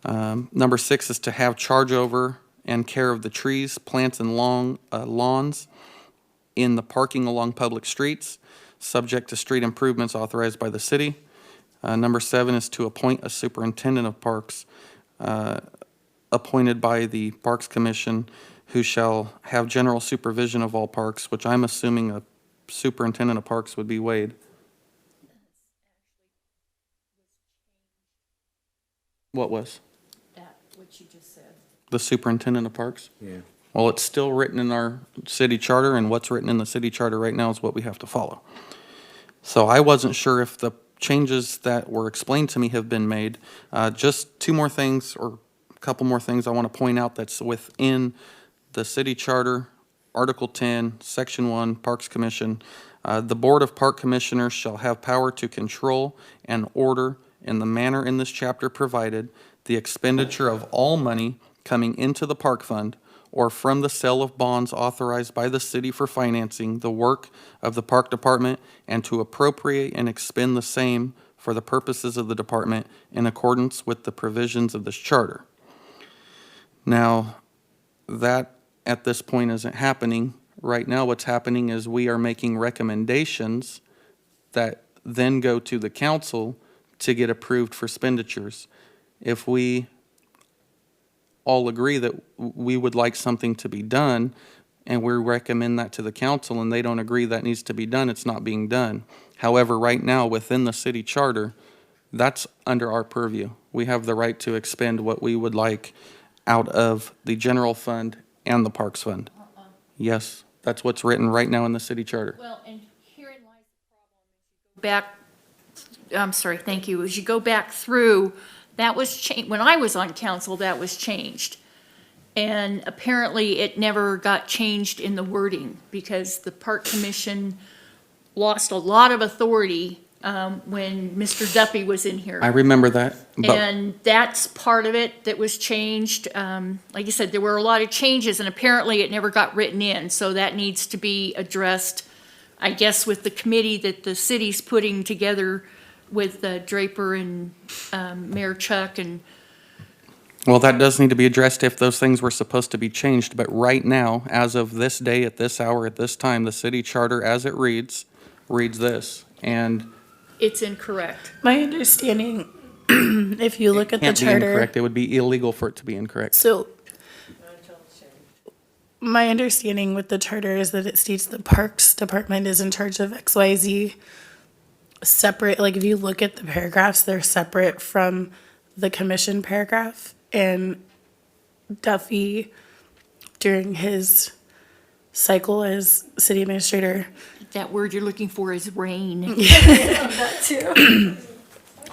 Number six is to have charge over and care of the trees, plants, and lawns in the parking along public streets, subject to street improvements authorized by the city. Number seven is to appoint a superintendent of parks appointed by the Parks Commission, who shall have general supervision of all parks, which I'm assuming a superintendent of parks would be Wade. What was? That, what you just said. The superintendent of parks? Yeah. Well, it's still written in our city charter, and what's written in the city charter right now is what we have to follow. So I wasn't sure if the changes that were explained to me have been made. Just two more things, or a couple more things I want to point out that's within the city charter, Article 10, Section 1, Parks Commission. The Board of Park Commissioners shall have power to control and order in the manner in this chapter provided the expenditure of all money coming into the park fund or from the sale of bonds authorized by the city for financing the work of the park department, and to appropriate and expend the same for the purposes of the department in accordance with the provisions of this charter. Now, that at this point isn't happening. Right now, what's happening is we are making recommendations that then go to the council to get approved for expenditures. If we all agree that we would like something to be done, and we recommend that to the council, and they don't agree that needs to be done, it's not being done. However, right now, within the city charter, that's under our purview. We have the right to expend what we would like out of the general fund and the parks fund. Yes, that's what's written right now in the city charter. Well, and herein lies the problem. I'm sorry, thank you. As you go back through, that was changed, when I was on council, that was changed. And apparently it never got changed in the wording because the Park Commission lost a lot of authority when Mr. Duffy was in here. I remember that. But And that's part of it that was changed. Like I said, there were a lot of changes and apparently it never got written in. So that needs to be addressed, I guess, with the committee that the city's putting together with Draper and Mayor Chuck. And well, that does need to be addressed if those things were supposed to be changed. But right now, as of this day, at this hour, at this time, the city charter as it reads this. And it's incorrect. My understanding, if you look at the can't be charter. incorrect. It would be illegal for it to be incorrect. So my understanding with the charter is that it states the Parks Department is in charge of XYZ separate. Like if you look at the paragraphs, they're separate from the commission paragraph. And Duffy, during his cycle as city administrator, That word you're looking for is rain. That too.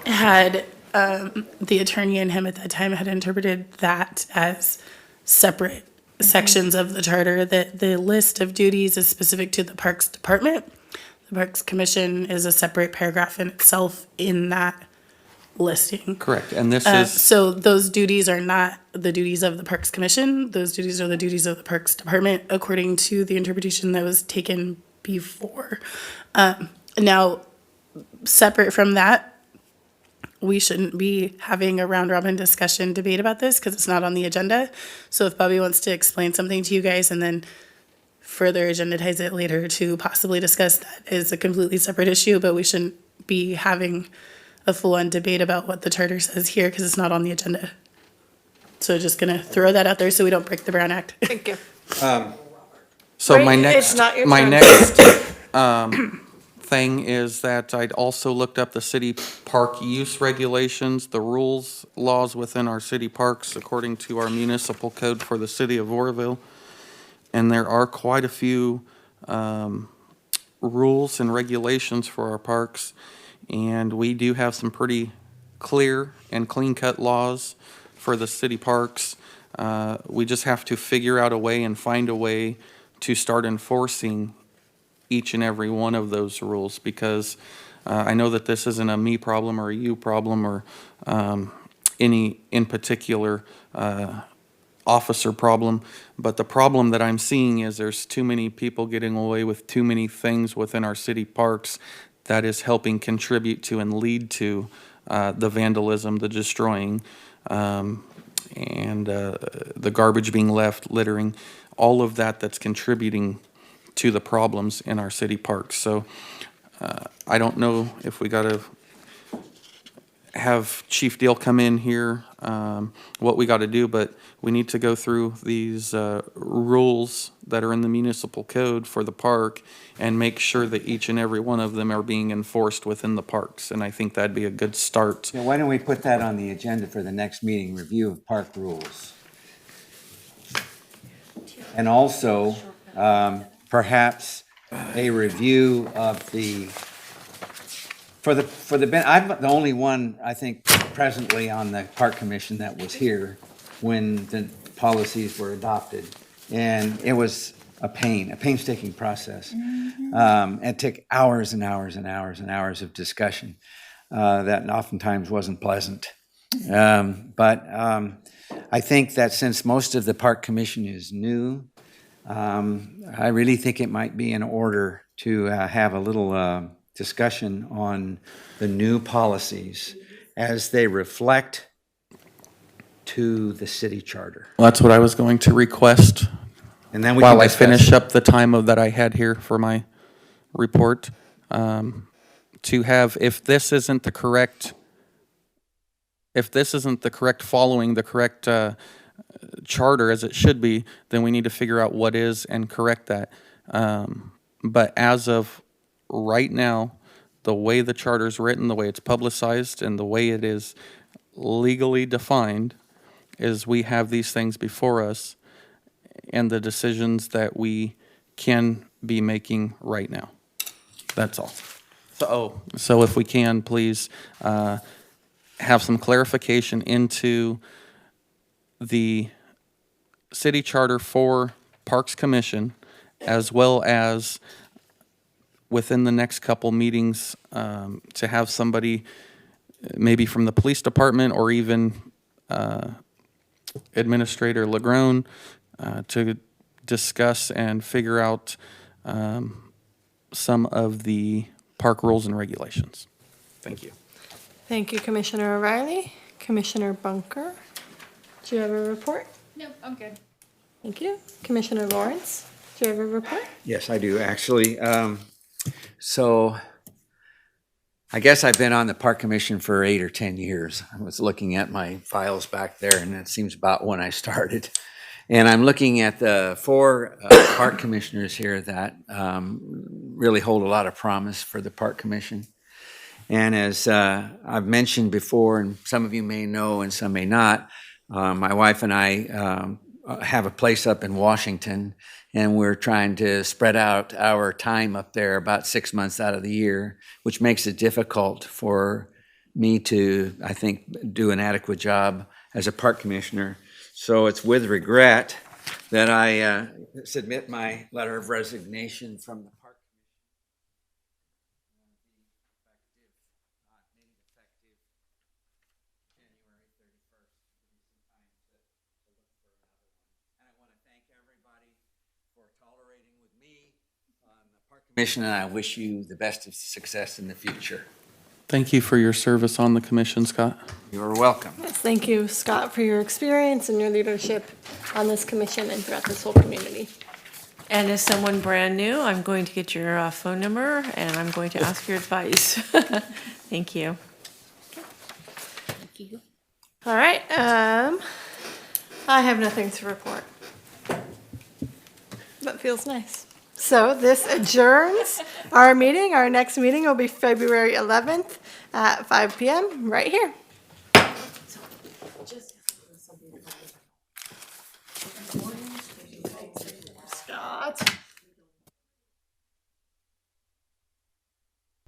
had the attorney and him at that time had interpreted that as separate sections of the charter, that the list of duties is specific to the Parks Department. The Parks Commission is a separate paragraph in itself in that listing. Correct. And this is, So those duties are not the duties of the Parks Commission. Those duties are the duties of the Parks Department, according to the interpretation that was taken before. Now, separate from that, we shouldn't be having a round robin discussion debate about this because it's not on the agenda. So if Bobby wants to explain something to you guys and then further agendize it later to possibly discuss, that is a completely separate issue, but we shouldn't be having a full-on debate about what the charter says here because it's not on the agenda. So just gonna throw that out there so we don't break the Brown Act. Thank you. so Right, my it's next, not your my turn. next thing is that I'd also looked up the city park use regulations, the rules, laws within our city parks according to our municipal code for the city of Oroville. And there are quite a few rules and regulations for our parks. And we do have some pretty clear and clean-cut laws for the city parks. We just have to figure out a way and find a way to start enforcing each and every one of those rules, because I know that this isn't a me problem or a you problem or any in particular officer problem, but the problem that I'm seeing is there's too many people getting away with too many things within our city parks that is helping contribute to and lead to the vandalism, the destroying, and the garbage being left, littering, all of that that's contributing to the problems in our city parks. So I don't know if we got to have Chief Deal come in here, what we got to do, but we need to go through these rules that are in the municipal code for the park and make sure that each and every one of them are being enforced within the parks. And I think that'd be a good start. Yeah, why don't we put that on the agenda for the next meeting, review of park rules? And also, perhaps a review of I'm the only one, I think, presently on the Park Commission that was here when the policies were adopted. And it was a painstaking process. It took hours and hours and hours and hours of discussion that oftentimes wasn't pleasant. But I think that since most of the Park Commission is new, I really think it might be in order to have a little discussion on the new policies as they reflect to the city charter. Well, that's what I was going to request And then we while can I discuss finish it. up the time that I had here for my report, to have, if this isn't the correct following the correct charter as it should be, then we need to figure out what is and correct that. But as of right now, the way the charter is written, the way it's publicized, and the way it is legally defined, is we have these things before us and the decisions that we can be making right now. That's all. So if we can, please have some clarification into the city charter for Parks Commission, as well as within the next couple meetings, to have somebody maybe from the police department or even Administrator Legrone to discuss and figure out some of the park rules and regulations. Thank you. Thank you, Commissioner O'Reilly. Commissioner Bunker, do you have a report? No, I'm good. Thank you. Commissioner Lawrence, do you have a report? Yes, I do, actually. So I guess I've been on the Park Commission for 8 or 10 years. I was looking at my files back there, and it seems about when I started. And I'm looking at the 4 park commissioners here that really hold a lot of promise for the Park Commission. And as I've mentioned before, and some of you may know and some may not, my wife and I have a place up in Washington, and we're trying to spread out our time up there about 6 months out of the year, which makes it difficult for me to, I think, do an adequate job as a park commissioner. So it's with regret that I submit my letter of resignation from the park commission, and I wish you the best of success in the future. Thank you for your service on the commission, Scott. You're welcome. Yes, thank you, Scott, for your experience and your leadership on this commission and throughout this whole community. And as someone brand new, I'm going to get your phone number and I'm going to ask for your advice. Thank you. Thank you. All right, I have nothing to report. That feels nice. So this adjourns our meeting. Our next meeting will be February 11th at 5 p.m. right here. Scott.